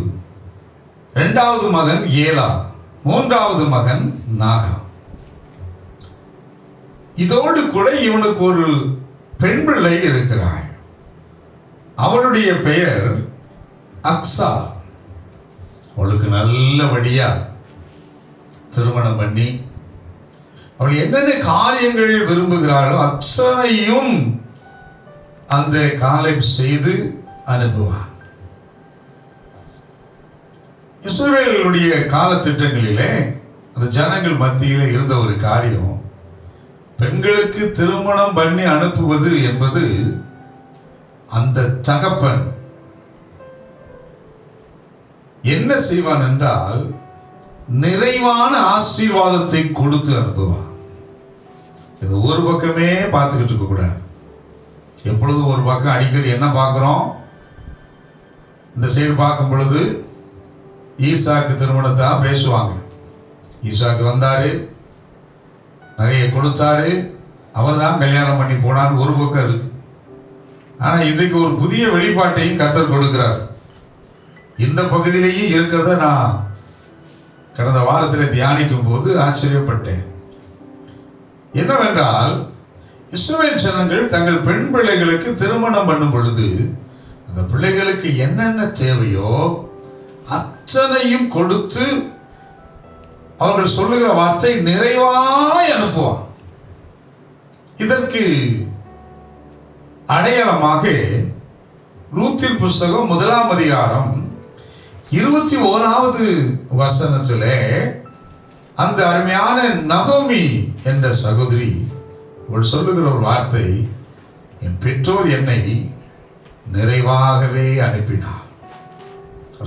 2வது மகன் ஏலா, 3வது மகன் நாகாம். இதோடு கூட இவனுக்கு ஒரு பெண் பிள்ளை இருக்கிறாள். அவளுடைய பெயர் அக்ஸா. அவளுக்கு நல்லபடியா திருமணம் பண்ணி அவள் என்னென்ன காரியங்கள் விரும்புகிறாளோ அத்தனையும் அந்த காலேப் செய்து அனுப்புவான். இஸ்ரவேலுடைய காலத்திட்டங்களிலே அந்த ஜனங்கள் மத்தியிலே இருந்த ஒரு காரியம், பெண்களுக்கு திருமணம் பண்ணி அனுப்புவது என்பது அந்த தகப்பன் என்ன செய்வான் என்றால் நிறைவான ஆசீர்வாதத்தை கொடுத்து அனுப்புவான். இது ஒரு பக்கமே பார்த்துக்கிட்டு இருக்க கூடாது. எப்பொழுதும் ஒரு பக்கம் அடிக்கடி என்ன பார்க்கிறோம், இந்த சைடு பார்க்கும் பொழுது ஈசாக்கு திருமணத்தை பேசுவாங்க. ஈசாக்கு வந்தாரு, நகையை கொடுத்தாரு, அவர் தான் கல்யாணம் பண்ணி போனான்னு ஒரு பக்கம் இருக்கு. ஆனா இன்றைக்கு ஒரு புதிய வெளிப்பாட்டையும் கர்த்தர் கொடுக்கிறார். இந்த பகுதியிலேயும் இருக்கிறத நான் கடந்த வாரத்தில் தியானிக்கும் போது ஆச்சரியப்பட்டேன். என்னவென்றால், இஸ்ரவேல் ஜனங்கள் தங்கள் பெண் பிள்ளைகளுக்கு திருமணம் பண்ணும் பொழுது அந்த பிள்ளைகளுக்கு என்னென்ன தேவையோ அத்தனையும் கொடுத்து அவர்கள் சொல்லுகிற வார்த்தை நிறைவாய் அனுப்புவான். இதற்கு அடையாளமாக ரூத்தின் புஸ்தகம் 1ஆம் அதிகாரம் 21வது வசனத்திலே அந்த அருமையான நகோமி என்ற சகோதரி அவள் சொல்லுகிற ஒரு வார்த்தை, என் பெற்றோர் என்னை நிறைவாகவே அனுப்பினார்.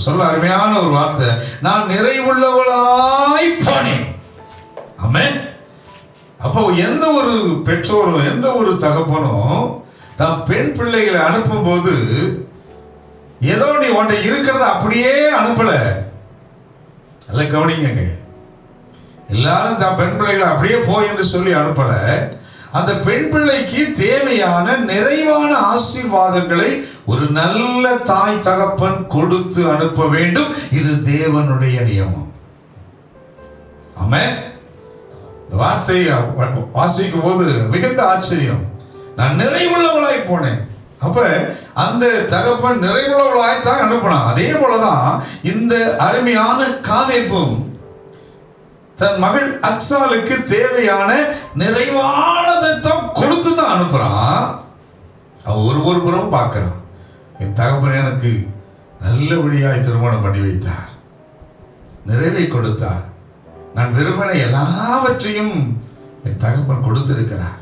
சொல்ல அருமையான ஒரு வார்த்தை, நான் நிறைவுள்ளவளாய் போனேன். ஆமென். அப்போ எந்த ஒரு பெற்றோரும் எந்த ஒரு தகப்பனும் தான் பெண் பிள்ளைகளை அனுப்பும் போது ஏதோ நீ உன்னை இருக்கிறத அப்படியே அனுப்பல. அல்ல கவனிங்க, எல்லாரும் தான் பெண் பிள்ளைகளை அப்படியே போய் என்று சொல்லி அனுப்பல. அந்த பெண் பிள்ளைக்கு தேவையான நிறைவான ஆசீர்வாதங்களை ஒரு நல்ல தாய் தகப்பன் கொடுத்து அனுப்ப வேண்டும். இது தேவனுடைய நியமம். ஆமென். இந்த வார்த்தையை வாசிக்கும் போது மிகுந்த ஆச்சரியம். நான் நிறைவுள்ளவளாய் போனேன். அப்ப அந்த தகப்பன் நிறைவுள்ளவளாய் தான் அனுப்பினான். அதே போலதான் இந்த அருமையான காலேபும் தன் மகள் அக்சாலுக்கு தேவையான நிறைவானதை தான் கொடுத்து தான் அனுப்புறான். அவன் ஒரு புறம் பார்க்கிறான், என் தகப்பன் எனக்கு நல்லபடியாய் திருமணம் பண்ணி வைத்தார், நிறைவை கொடுத்தார், நான் விரும்பின எல்லாவற்றையும் என் தகப்பன் கொடுத்திருக்கிறார்,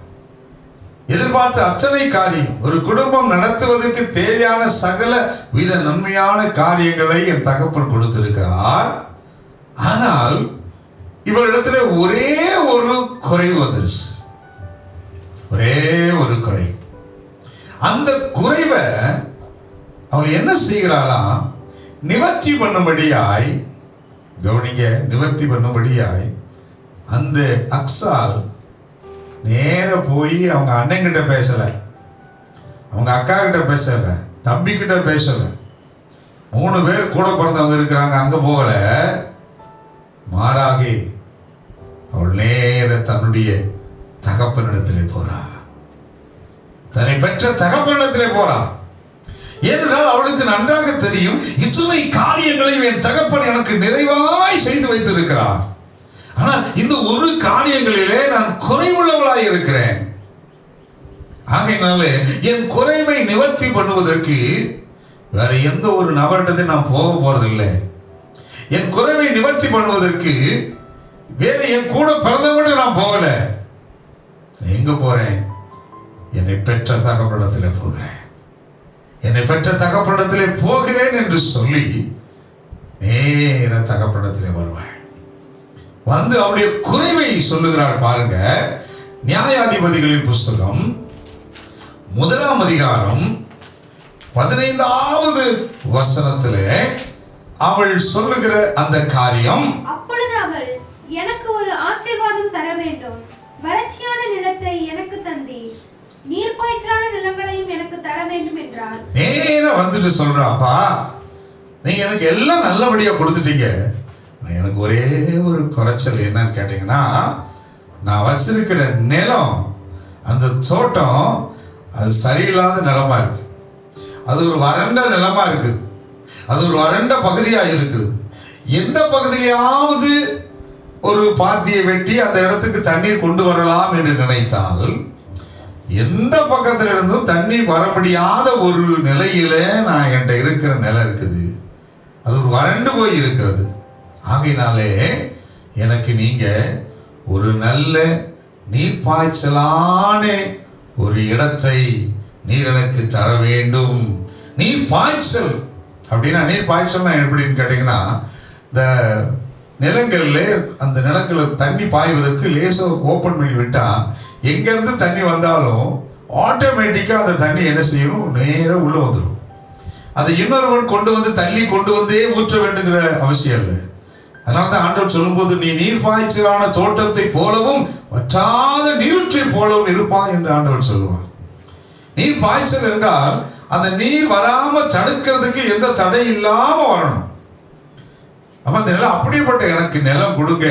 எதிர்பார்த்த அத்தனை காரியம், ஒரு குடும்பம் நடத்துவதற்கு தேவையான சகல வித நன்மையான காரியங்களை என் தகப்பன் கொடுத்திருக்கிறார். ஆனால் இவரிடத்துல ஒரே ஒரு குறைவு வந்துருச்சு. ஒரே ஒரு குறை. அந்த குறைவை அவள் என்ன செய்கிறாளா, நிவர்த்தி பண்ணும்படியாய், கவனிங்க, நிவர்த்தி பண்ணும்படியாய் அந்த அக்சால் நேர போய் அவங்க அண்ணன் கிட்ட பேசல, அவங்க அக்கா கிட்ட பேசல, தம்பி கிட்ட பேசல. 3 பேர் கூட பிறந்தவங்க இருக்கிறாங்க, அங்க போகல. மாறாக அவள் நேர தன்னுடைய தகப்பனிடத்திலே போறா, தன்னை பெற்ற தகப்பனிடத்திலே போறா. ஏனென்றால் அவளுக்கு நன்றாக தெரியும், இத்தனை காரியங்களை என் தகப்பன் எனக்கு நிறைவாய் செய்து வைத்திருக்கிறார். ஆனால் இந்த ஒரு காரியங்களிலே நான் குறைவுள்ளவளாய் இருக்கிறேன். ஆகையினாலே என் குறைவை நிவர்த்தி பண்ணுவதற்கு வேற எந்த ஒரு நபரிடத்தை நான் போக போறதில்லை. என் குறைவை நிவர்த்தி பண்ணுவதற்கு வேற என் கூட பிறந்தவங்க நான் போகல. எங்க போறேன்? என்னை பெற்ற தகப்பனிடத்திலே போகிறேன். என்னை பெற்ற தகப்பனிடத்திலே போகிறேன் என்று சொல்லி நேர தகப்பனிடத்திலே வருவேன். வந்து அவருடைய குறைவை சொல்லுகிறாள். பாருங்க, நியாயாதிபதிகளின் புஸ்தகம் 1ஆம் அதிகாரம் 15வது வசனத்திலே அவள் சொல்லுகிற அந்த காரியம், அப்பொழுது அவள், எனக்கு ஒரு ஆசீர்வாதம் தர வேண்டும், வறட்சியான நிலத்தை எனக்கு தந்தீர், நீர்ப்பாய்ச்சலான நிலங்களையும் எனக்கு தர வேண்டும் என்றார். நேர வந்துட்டு சொல்றாப்பா, நீங்க எனக்கு எல்லாம் நல்லபடியா கொடுத்துட்டீங்க, எனக்கு ஒரே ஒரு குறைச்சல் என்னன்னு கேட்டீங்கன்னா, நான் வச்சிருக்கிற நிலம், அந்த தோட்டம் அது சரியில்லாத நிலமா இருக்கு, அது ஒரு வறண்ட நிலமா இருக்குது, அது ஒரு வறண்ட பகுதியா இருக்குது. எந்த பகுதியிலாவது ஒரு பாத்தியை வெட்டி அந்த இடத்துக்கு தண்ணீர் கொண்டு வரலாம் என்று நினைத்தால், எந்த பக்கத்துல இருந்தும் தண்ணீர் வர முடியாத ஒரு நிலையில நான் என்கிட்ட இருக்கிற நிலம் இருக்குது, அது ஒரு வறண்டு போய் இருக்கிறது. ஆகையினாலே எனக்கு நீங்க ஒரு நல்ல நீர்ப்பாய்ச்சலான ஒரு இடத்தை நீர் எனக்கு தர வேண்டும். நீர் பாய்ச்சல் அப்படின்னா, நீர் பாய்ச்சல்னா எப்படின்னு கேட்டீங்கன்னா, இந்த நிலங்கள்ல அந்த நிலங்களை தண்ணி பாய்வதற்கு லேசாக ஓப்பன் பண்ணி விட்டா எங்கேருந்து தண்ணி வந்தாலும் ஆட்டோமேட்டிக்காக அந்த தண்ணி என்ன செய்யணும், நேராக உள்ளே வந்துடும். அதை இன்னொருவன் கொண்டு வந்து தள்ளி கொண்டு வந்தே ஊற்ற வேண்டுங்கிற அவசியம் இல்லை. அதனால தான் ஆண்டவர் சொல்லும்போது, நீ நீர் பாய்ச்சலான தோட்டத்தை போலவும் வற்றாத நீரூற்றை போலவும் இருப்பான் என்று ஆண்டவர் சொல்லுவார். நீர் பாய்ச்சல் என்றால் அந்த நீர் வராம தடுக்கிறதுக்கு எந்த தடை இல்லாம வரணும். அப்ப அந்த நிலம், அப்படிப்பட்ட எனக்கு நிலம் கொடுங்க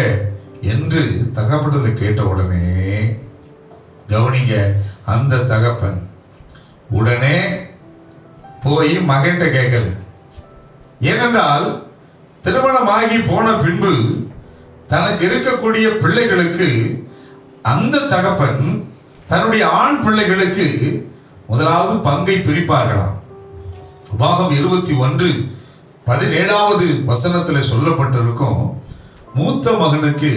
என்று தகப்பட்டதை கேட்ட உடனே கவனிங்க, அந்த தகப்பன் உடனே போய் மகன்கிட்ட கேட்கல. ஏனென்றால் திருமணமாகி போன பின்பு தனக்கு இருக்கக்கூடிய பிள்ளைகளுக்கு அந்த தகப்பன் தன்னுடைய ஆண் பிள்ளைகளுக்கு முதலாவது பங்கை பிரிப்பார்களாம். உபாகம் 21:17 சொல்லப்பட்டிருக்கும், மூத்த மகனுக்கு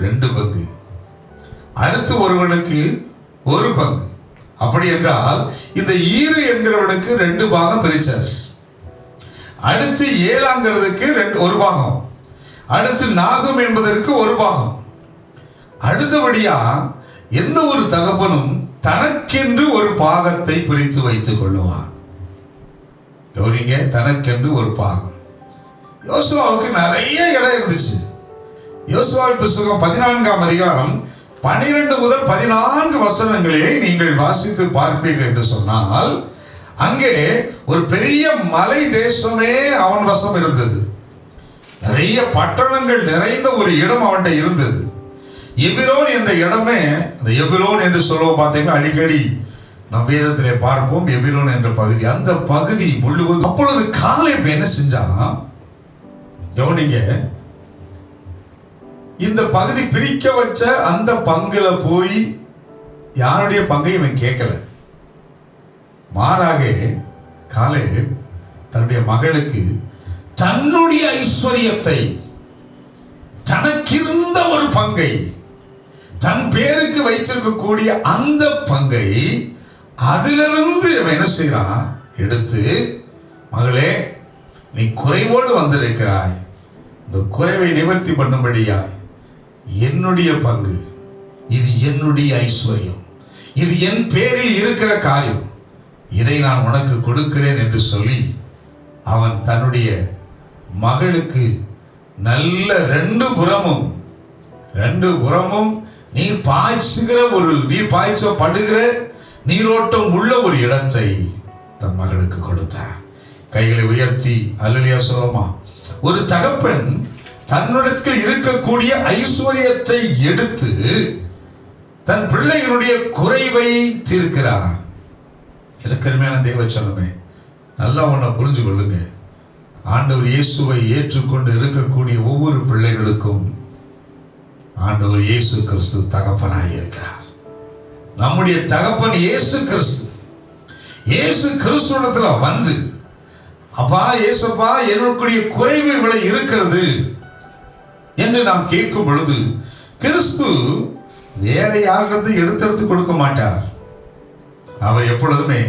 2 பங்கு, அடுத்து ஒருவனுக்கு 1 பங்கு. அப்படி என்றால் இந்த ஈரு என்கிறவனுக்கு 2 பாகம் பிரிச்சாச்சு. அடுத்து ஏலாங்கிறதுக்கு 1 பாகம், அடுத்து நாகம் என்பதற்கு 1 பாகம். அடுத்தபடியா எந்த ஒரு தகப்பனும் தனக்கென்று ஒரு பாகத்தை பிரித்து வைத்துக் கொள்ளுவான். கவனிங்க, தனக்கென்று ஒரு பாகம். யோசுவாவுக்கு நிறைய இடம் இருந்துச்சு. யோசுவாவின் புத்தகம் 14ஆம் அதிகாரம் 12 முதல் 14 வசனங்களை நீங்கள் வாசித்து பார்ப்பீர்கள் என்று சொன்னால், அங்கே ஒரு பெரிய மலை தேசமே அவன் வசம் இருந்தது. நிறைய பட்டணங்கள் நிறைந்த ஒரு இடம் அவன்கிட்ட இருந்தது. எபிரோன் என்ற இடமே, அந்த எபிரோன் என்று சொல்லுவோம் பார்த்தீங்கன்னா, அடிக்கடி நம் வேதத்திலே பார்ப்போம் எபிரோன் என்ற பகுதி. அந்த பகுதி முழுவதும் அப்பொழுது காலேப் என்ன செஞ்சான், கவனிங்க, இந்த பகுதி பிரிக்க வச்ச அந்த பங்குல போய் யாருடைய பங்கை இவன் கேட்கல. மாறாக காலேப் தன்னுடைய மகளுக்கு தன்னுடைய ஐஸ்வர்யத்தை, தனக்கிருந்த ஒரு பங்கை, தன் பேருக்கு வைத்திருக்கக்கூடிய அந்த பங்கை அதிலிருந்து என்ன செய்யறான், எடுத்து, மகளே நீ குறைவோடு வந்திருக்கிறாய், இந்த குறைவை நிவர்த்தி பண்ணும்படியாய் என்னுடைய பங்கு, இது என்னுடைய ஐஸ்வர்யம், இது என் பேரில் இருக்கிற காரியம், இதை நான் உனக்கு கொடுக்கிறேன் என்று சொல்லி அவன் தன்னுடைய மகளுக்கு நல்ல 2 புறமும் நீர் பாய்ச்சுகிற நீர் பாய்ச்சப்படுகிற நீரோட்டம் உள்ள ஒரு இடத்தை தன் மகளுக்கு கொடுத்தார். கைகளை உயர்த்தி அல்லேலூயா சொல்லுமா. ஒரு தகப்பன் தன்னிடத்தில் இருக்கக்கூடிய ஐஸ்வர்யத்தை எடுத்து தன் பிள்ளைகளுடைய குறைவை தீர்க்கிறார். இலக்கருமையான தேவ சொன்னமே, நல்லா ஒன்றை புரிஞ்சு கொள்ளுங்க. ஆண்டவர் இயேசுவை ஏற்றுக்கொண்டு இருக்கக்கூடிய ஒவ்வொரு பிள்ளைகளுக்கும் ஆண்டவர் இயேசு கிறிஸ்து தகப்பனாய் இருக்கிறார். நம்முடைய தகப்பன் இயேசு கிறிஸ்து. இயேசு கிறிஸ்துவிடத்துல வந்து, அப்பா இயேசுப்பா என்னுடைய குறைவு இவ்வளவு இருக்கிறது என்று நாம் கேட்கும் பொழுது, கிறிஸ்து வேற யாரிடத்து எடுத்தெடுத்து கொடுக்க மாட்டார். அவர் எப்பொழுதுமே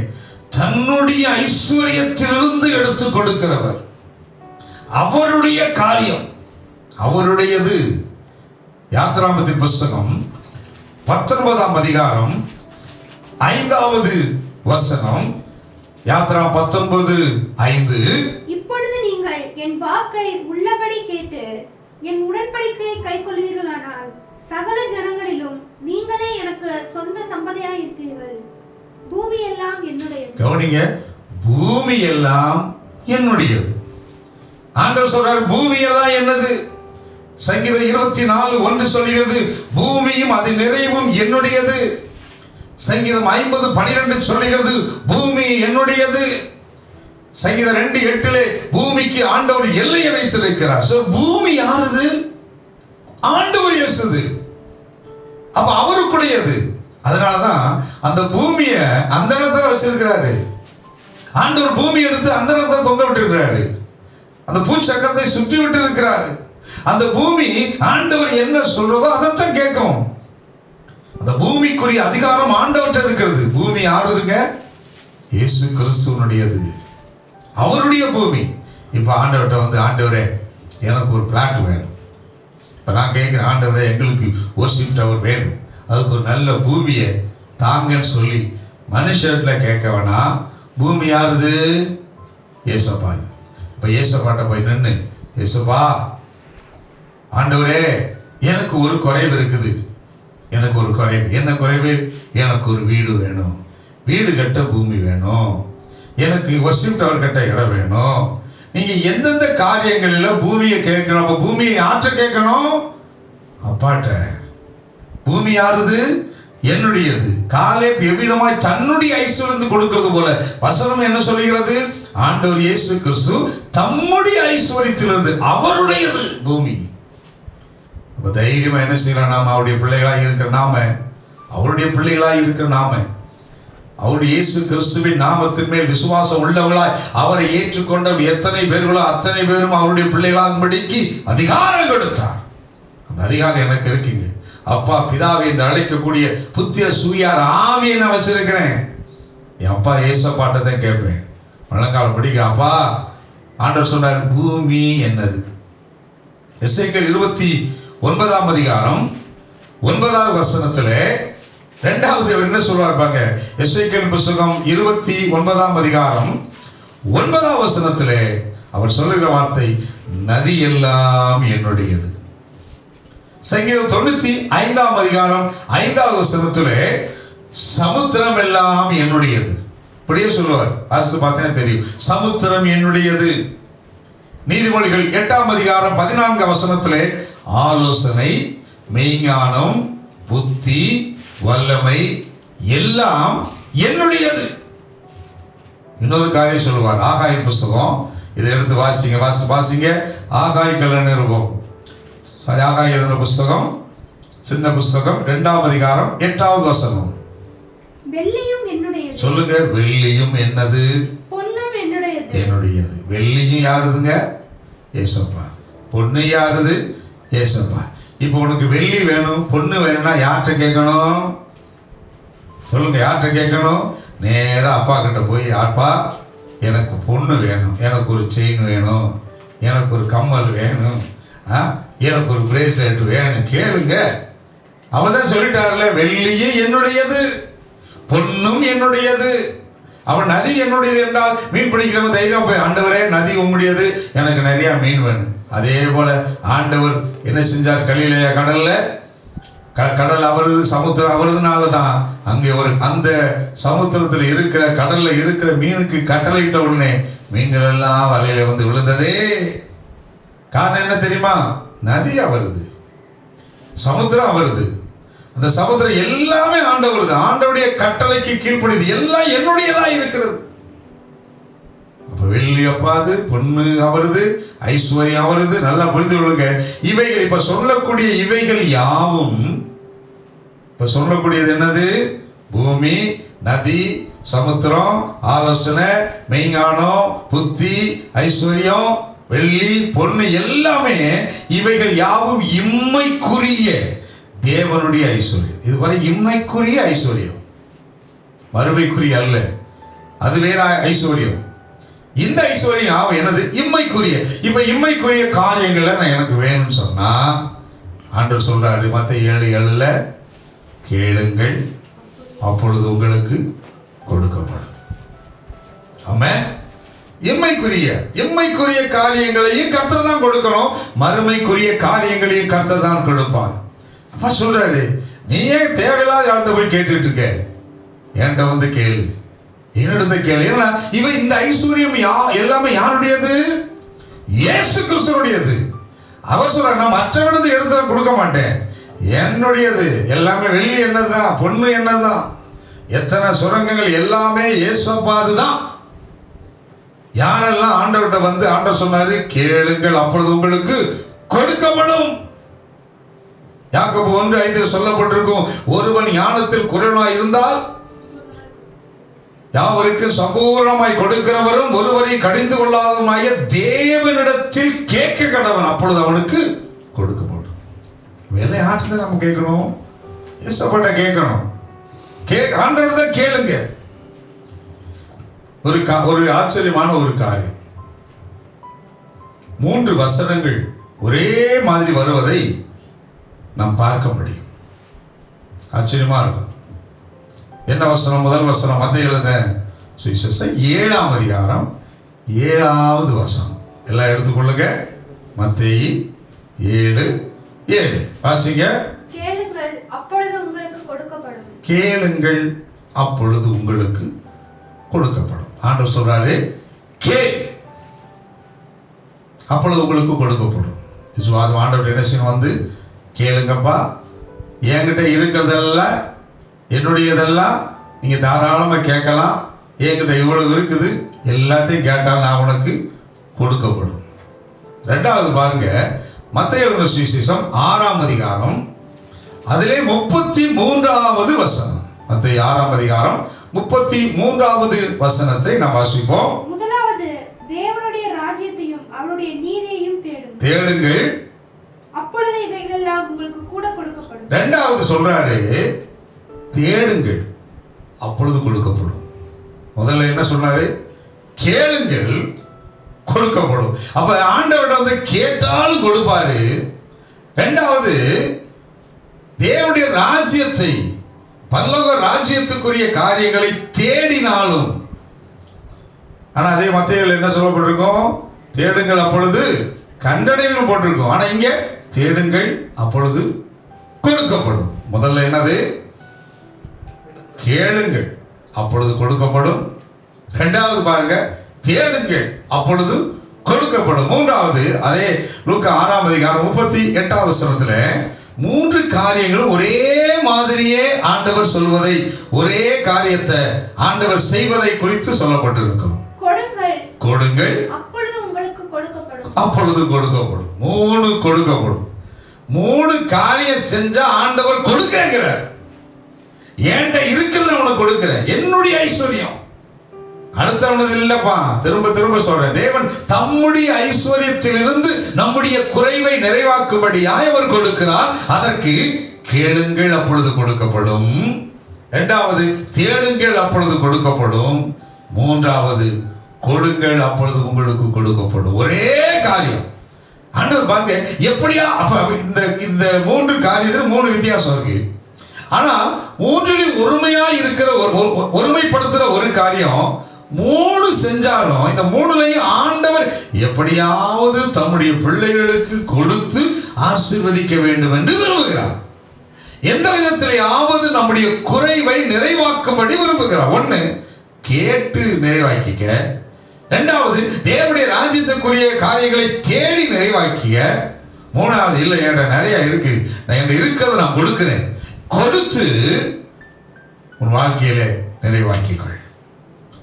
தன்னுடைய ஐஸ்வர்யத்திலிருந்து எடுத்து கொடுக்கிறவர். அவருடைய காரியம் அவருடையது. யாத்திராமத்தின் புஸ்தகம் 19ஆம் அதிகாரம் 5வது வசனம். யாத்ரா 19:5. இப்பொழுது நீங்கள் என் வாக்கை உள்ளபடி கேட்டு என் உடன்படிக்கையை கைக்கொள்வீர்களானால் சகல ஜனங்களிலும் நீங்களே எனக்கு சொந்த சம்பதியாய் இருக்கிறீர்கள். பூமி எல்லாம் என்னுடையது. கவனிங்க, பூமி எல்லாம் என்னுடையது. ஆண்டவர் சொல்றார், பூமி எல்லாம் என்னது. சங்கீதம் 24:1 சொல்கிறது, பூமியும் அது நிறைவும் என்னுடையது. சங்கீதம் 50:12 சொல்லுகிறது, பூமி என்னுடையது. சங்கீதம் 2:8 பூமிக்கு ஆண்டவர் எல்லையை வைத்திருக்கிறார். பூமி யாருது? ஆண்டவர் இயேசுது. அப்ப அவருக்குடையது. அதனாலதான் அந்த பூமியை அந்த இடத்துல வச்சிருக்கிறாரு. ஆண்டவர் பூமி எடுத்து அந்த இடத்துல தொங்க விட்டு இருக்கிறாரு. அந்த பூச்சக்கரத்தை சுற்றி விட்டு இருக்கிறாரு. அந்த பூமி ஆண்டவர் என்ன சொல்றதோ அதைத்தான் கேட்கும். அந்த பூமிக்குரிய அதிகாரம் ஆண்டவர்கிட்ட இருக்கிறது. பூமி யாருதுங்க? இயேசு கிறிஸ்துவனுடையது, அவருடைய பூமி. இப்ப ஆண்டவர்கிட்ட வந்து, ஆண்டவரே எனக்கு ஒரு பிளாட் வேணும். இப்ப நான் கேட்கிறேன், ஆண்டவரே எங்களுக்கு வொர்ஷிப் டவர் வேணும், அதுக்கு ஒரு நல்ல பூமியை தாங்கன்னு சொல்லி மனுஷர்கிட்ட கேட்க வேணாம். பூமி யாருது? ஏசப்பா. இப்ப ஏசப்பாட்ட போய் நின்று, ஏசப்பா ஆண்டவரே எனக்கு ஒரு குறைவு இருக்குது, எனக்கு ஒரு குறைவு. என்ன குறைவு? எனக்கு ஒரு வீடு வேணும், வீடு கட்ட பூமி வேணும், எனக்கு வொர்ஷிப் டவர் கட்ட இடம் வேணும். நீங்க எந்தெந்த காரியங்களில் பூமியை கேட்கணும்? அப்ப பூமியை யார்கிட்ட கேட்கணும்? அப்பாட்ட. பூமி யாருது? என்னுடையது. காலேப் எவ்விதமாய் தன்னுடைய ஐஸ்வர்யம் கொடுக்கிறது போல வசனம் என்ன சொல்லுகிறது? ஆண்டவர் இயேசு கிறிஸ்து தம்முடைய ஐஸ்வரியத்திலிருந்து அவருடையது பூமி. அப்ப தைரியமா என்ன செய்யலாம்? நாம அவருடைய பிள்ளைகளாக இருக்கிற நாம, அவருடைய பிள்ளைகளாக இருக்கிற நாம, அவருடைய இயேசு கிறிஸ்துவின் நாமத்தின் மேல் விசுவாசம் உள்ளவர்களாய் அவரை ஏற்றுக்கொண்ட எத்தனை பேர்களோ அத்தனை பேரும் அவருடைய பிள்ளைகளாகும்படிக்கு அதிகாரம் கொடுத்தார். அந்த அதிகாரம் எனக்கு இருக்குங்க. அப்பா பிதாவை என்று அழைக்கக்கூடிய புத்திய சூயார் ஆவியை நான் வச்சிருக்கிறேன். என் அப்பா ஏசப்பாட்டை தான் கேட்பேன். முழங்கால் படிக்கிறேன். அப்பா, ஆண்டவர் சொன்னார், பூமி என்னது? எசேக்கியேல் 29ஆம் அதிகாரம் 9வது வசனத்திலே இரண்டாவது என்ன சொல்றார் பாருங்க. எசேக்கியேல் புத்தகம் 29ஆம் அதிகாரம் 9வது வசனத்திலே அவர் சொல்லுகிற வார்த்தை, நதி எல்லாம் என்னுடையது. சங்கீதம் 95ஆம் அதிகாரம் 5வது வசனத்திலே சமுத்திரம் எல்லாம் என்னுடையது. இப்படியே சொல்லுவார். வாசித்து பார்த்தீங்கன்னா தெரியும், சமுத்திரம் என்னுடையது. நீதிமொழிகள் 8ஆம் அதிகாரம் 14 வசனத்திலே ஆலோசனை, மெய்ஞானம், புத்தி, வல்லமை எல்லாம் என்னுடையது. இன்னொரு காரியம் சொல்லுவார். ஆகாயின் புஸ்தகம், இதை எடுத்து வாசிங்க. ஆகாய் நிருபம், ஆகாய் எழுதின புஸ்தகம், சின்ன புஸ்தகம், 2ஆம் அதிகாரம் 8வது வசனம். வெள்ளியும் என்னுடையது. சொல்லுங்க, வெள்ளியும் என்னது? பொன்னும் என்னுடையது. என்னுடையது. வெள்ளியும் யாருதுங்க? ஏசப்பா. பொண்ணு யாருது? ஏசப்பா. இப்போ உனக்கு வெள்ளி வேணும், பொண்ணு வேணும்னா யார்கிட்ட கேட்கணும்? சொல்லுங்க, யார்கிட்ட கேட்கணும்? நேரா அப்பா கிட்ட போய், அப்பா எனக்கு பொண்ணு வேணும், எனக்கு ஒரு செயின் வேணும், எனக்கு ஒரு கம்மல் வேணும், எனக்கு ஒரு பிரேஸ்லெட் வேணும், கேளுங்க. அவர் தான் சொல்லிட்டார்ல, வெள்ளியும் என்னுடையது, பொண்ணும் என்னுடையது. அவன் நதி என்னுடையது என்றால் மீன் பிடிக்கிறவங்க தைரியம் போய், ஆண்டவரே நதி உம்முடையது, எனக்கு நிறைய மீன் வேணும். அதே போல ஆண்டவர் என்ன செஞ்சார்? கலிலேயா கடல்ல, கடல் அவரது, சமுத்திரம் அவரதுனால தான் அங்கே ஒரு அந்த சமுத்திரத்தில் இருக்கிற கடல்ல இருக்கிற மீனுக்கு கட்டளையிட்ட உடனே மீன்கள் எல்லாம் வலையில வந்து விழுந்ததே. காரணம் என்ன தெரியுமா? நதி அவருது, சமுத்திரம் அவருது. அந்த சமுத்திரம் எல்லாமே ஆண்டவருது. ஆண்டவருடைய கட்டளைக்கு கீழ்ப்படிது. எல்லாம் என்னுடையதா இருக்கிறது. அப்ப வெள்ளி அப்பாது, பொண்ணு அவருது, ஐஸ்வர்யம் அவருது. நல்லா புரிந்து கொள்ளுங்க. இவைகள் இப்ப சொல்லக்கூடிய இவைகள் யாவும், இப்ப சொல்லக்கூடியது என்னது? பூமி, நதி, சமுத்திரம், ஆலோசனை, மெய்ஞானம், புத்தி, ஐஸ்வர்யம், வெள்ளி, பொண்ணு எல்லாமே இவைகள் யாவும் இம்மைக்குரிய தேவனுடைய ஐஸ்வர்யம். இது வரை இம்மைக்குரிய ஐஸ்வர்யம், மறுமைக்குரிய அல்ல. அது வேற ஐஸ்வர்யம். இந்த ஐஸ்வர்யம் என்னது? இம்மைக்குரிய. இப்ப இம்மைக்குரிய காரியங்கள்ல நான் எனக்கு வேணும்னு சொன்னா ஆண்டவர் சொல்றாரு மத்தேயு 7:7, கேளுங்கள் அப்பொழுது உங்களுக்கு கொடுக்கப்படும். ஆமென். இம்மைக்குரிய காரியங்களையும் கர்த்தர் தான் கொடுக்கணும், மறுமைக்குரிய காரியங்களையும் கர்த்தர் தான் கொடுப்பார். அப்ப சொல்றாரு, நீ ஏன் தேவையில்லாத ஆள்கிட்ட போய் கேட்டுட்டு இருக்க? என்கிட்ட வந்து கேளு, என்னிடத்தை கேளு. ஏன்னா இவன் இந்த ஐஸ்வர்யம் எல்லாமே யாருடையது? இயேசு கிறிஸ்துவுடையது. அவர் சொல்றாரு, நான் மற்றவனது எடுத்து கொடுக்க மாட்டேன், என்னுடையது. எல்லாமே வெள்ளி என்னதுதான், பொண்ணு என்னதுதான், எத்தனை சுரங்கங்கள் எல்லாமே இயேசுப்பாது தான். யாரெல்லாம் ஆண்டவர்கிட்ட வந்து ஆண்டவர் சொன்னாரு, கேளுங்கள் அப்பொழுது உங்களுக்கு கொடுக்கப்படும். யாக்கோபு 1:5 சொல்லப்பட்டிருக்கும், ஒருவன் ஞானத்தில் குறைவாய் இருந்தால் யாவருக்கு சம்பூர்ணமாய் கொடுக்கிறவரும் ஒருவரை கடிந்து கொள்ளாதவனாய தேவனிடத்தில் கேட்க கடவன், அப்பொழுது அவனுக்கு கொடுக்கப்படும். வேலை ஆற்றுல நம்ம கேட்கணும், இயேசுப்பட்ட கேட்கணும். ஆண்டவர் தான் கேளுங்க. ஒரு ஆச்சரியமான ஒரு காரியம், 3 வசனங்கள் ஒரே மாதிரி வருவதை நாம் பார்க்க முடியும். ஆச்சரியமா இருக்கும். என்ன வசனம்? முதல் வசனம் மத்தேயு எழுதின சுவிசேஷம் 7ஆம் அதிகாரம் 7வது வசனம். எல்லாம் எடுத்துக்கொள்ளுங்க. மத்தேயு 7:7 வாசிங்க. கேளுங்கள் அப்பொழுது உங்களுக்கு கொடுக்கப்படும். கேளுங்கள் அப்பொழுது உங்களுக்கு கொடுக்கப்படும். ஆண்டவர் சொல்றாரு, கேள் அப்பொழுது உங்களுக்கு கொடுக்கப்படும். விசுவாசம் ஆண்டவர் என்ன செய்யணும்? வந்து கேளுங்கப்பா, என்கிட்ட இருக்கிறதெல்லாம் என்னுடையதெல்லாம் நீங்க தாராளமா கேட்கலாம். என்கிட்ட இவ்வளவு இருக்குது, எல்லாத்தையும் கேட்டால் நான் உனக்கு கொடுக்கப்படும். ரெண்டாவது பாருங்க, மத்தேயு எழுதின சுவிசேஷம் 6ஆம் அதிகாரம் அதிலே 33வது வசனம். மத்தேயு 6ஆம் அதிகாரம் 33வது வசனத்தை நாம் வாசிப்போம். முதலாவது தேவனுடைய ராஜ்யத்தையும் அவருடைய நீதியையும் தேடுங்கள், அப்பொழுது இவைகளெல்லாம் உங்களுக்கு கூட கொடுக்கப்படும். ரெண்டாவது சொல்றாரு, தேடுங்கள் அப்பொழுது கொடுக்கப்படும். முதல்ல என்ன சொன்னாரு? கேளுங்கள் கொடுக்கப்படும். அப்ப ஆண்டவர்கிட்ட வந்து கேட்டாலும் கொடுப்பாரு. ரெண்டாவது, தேவனுடைய ராஜ்யத்தை, பரலோக ராஜ்யத்துக்குரிய காரியங்களை தேடினாலும். ஆனா அதே மத்தேயுல என்ன சொல்லப்பட்டிருக்கும்? தேடுங்கள் அப்பொழுது கண்டடைவில் போட்டிருக்கும். ஆனா இங்க தேடுங்கள் அப்பொழுது கொடுக்கப்படும். முதல்ல என்னது? கேளுங்கள் அப்பொழுது கொடுக்கப்படும். இரண்டாவது பாருங்க, தேடுங்கள் அப்பொழுது கொடுக்கப்படும். மூன்றாவது, அதே லூக்கா 6ஆம் அதிகாரம் 38வது வசனத்துல 3 காரியங்களும் ஒரே மாதிரியே ஆண்டவர் சொல்வதை, ஒரே காரியத்தை ஆண்டவர் செய்வதை குறித்து சொல்லப்பட்டிருக்கும். கொடுங்கள் அப்பொழுது உங்களுக்கு கொடுக்கப்படும். அப்பொழுது கொடுக்கப்படும். 3 கொடுக்கப்படும். 3 காரியம் செஞ்சா ஆண்டவர் கொடுக்கிறார். ஏன்ட்ட இருக்கிறது அவனுக்கு கொடுக்கிறேன், என்னுடைய ஐஸ்வர்யம் அடுத்தவனது இல்லப்பா. திரும்ப திரும்ப சொல்றேன், தேவன் தம்முடைய ஐஸ்வர்யத்திலிருந்து நம்முடைய குறைவை நிறைவாக்கும்படியாய் அவர் கொடுக்கிறார். அதற்கு கேளுங்கள் அப்பொழுது கொடுக்கப்படும். இரண்டாவது, தேடுங்கள் அப்பொழுது கொடுக்கப்படும். மூன்றாவது, கொடுங்கள் அப்பொழுது உங்களுக்கு கொடுக்கப்படும். ஒரே காரியம். ஆண்டவர் பாருங்க எப்படியா. அப்ப இந்த 3 காரியத்தில் 3 வித்தியாசம் இருக்கு. ஆனா 3லும் ஒருமையா இருக்கிற ஒருமைப்படுத்துற ஒரு காரியம் 3 செஞ்சாலும் இந்த 3லையும் ஆண்டவர் எப்படியாவது தம்முடைய பிள்ளைகளுக்கு கொடுத்து ஆசீர்வதிக்க வேண்டும் என்று விரும்புகிறார். எந்த விதத்திலேயாவது நம்முடைய குறைவை நிறைவாக்கும்படி விரும்புகிறார். 1, கேட்டு நிறைவாக்கிக்க. 2வது, தேவனுடைய ராஜ்யத்துக்குரிய காரியங்களை தேடி நிறைவாக்கிய. 3வது, இல்லை என்கிட்ட நிறைய இருக்கு, நான் என்கிட்ட இருக்கிறத நான் கொடுக்கிறேன், கொடுத்து உன் வாழ்க்கையில நிறைவாக்கிக்கொள்.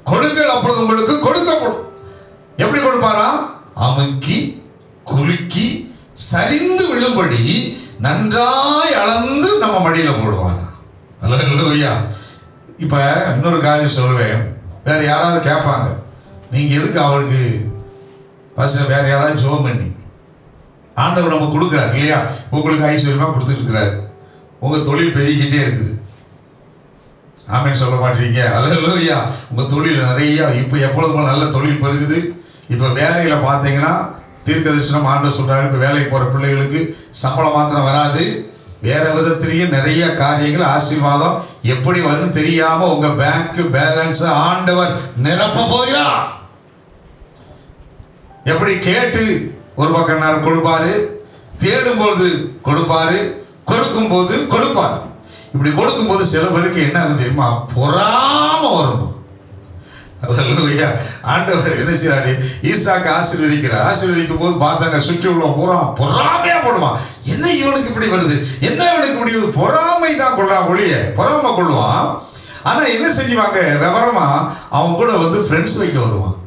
கொடுங்கள் அப்பொழுது உங்களுக்கு கொடுக்கப்படும். எப்படி கொடுப்பாரா? அமுக்கி குலுக்கி சரிந்து விழும்படி நன்றாய் அளந்து நம்ம மடியில போடுவாரா. அல்லேலூயா. இப்ப இன்னொரு காரியம் சொல்லுவேன். வேற யாராவது கேட்பாங்க, நீங்க எதுக்கு அவருக்கு வேற யாராவது ஜோம் பண்ணி ஆண்டவர் நம்ம கொடுக்குறாரு இல்லையா, உங்களுக்கு ஐஸ்வர்யமா கொடுத்துட்டு இருக்கிறாரு, உங்க தொழில் பெருகிக்கிட்டே இருக்குது. ஆமென் சொல்ல மாட்டீங்க? அல்லேலூயா. உங்க தொழில் நிறைய இப்போ எப்பொழுதும் நல்ல தொழில் பெருகுது. இப்போ வேலையில பார்த்தீங்கன்னா தீர்க்கதரிசனம் ஆண்டவர் சொல்றாரு, இப்போ வேலைக்கு போற பிள்ளைகளுக்கு சம்பளம் மாத்திரம் வராது, வேற விதத்திலேயும் நிறைய காரியங்கள் ஆசீர்வாதம் எப்படி வரும்னு தெரியாம உங்க பேங்க் பேலன்ஸ் ஆண்டவர் நிரப்ப போகிறார். எப்படி கேட்டு ஒரு பக்கம் நேரம் கொடுப்பாரு, தேடும்போது கொடுப்பாரு, கொடுக்கும்போது கொடுப்பார். இப்படி கொடுக்கும்போது சில பேருக்கு என்ன ஆகும் தெரியுமா? பொறாம வரும். அல்லேலூயா. ஆண்டவர் என்ன செய்யறாரு? ஈசாக்கு ஆசீர்வதிக்கிறார். ஆசீர்வதிக்கும் போது பார்த்தாங்க சுற்றி உள்ள பொறாமையா போடுவான். என்ன இவனுக்கு இப்படி வருது, என்ன இவனுக்கு இப்படி வருது? பொறாமை தான் கொள்றான், ஒளிய பொறாமை கொள்ளுவான். ஆனா என்ன செஞ்சுவாங்க? விவரமா அவன் கூட வந்து ஃப்ரெண்ட்ஸ் வைக்க வருவான்,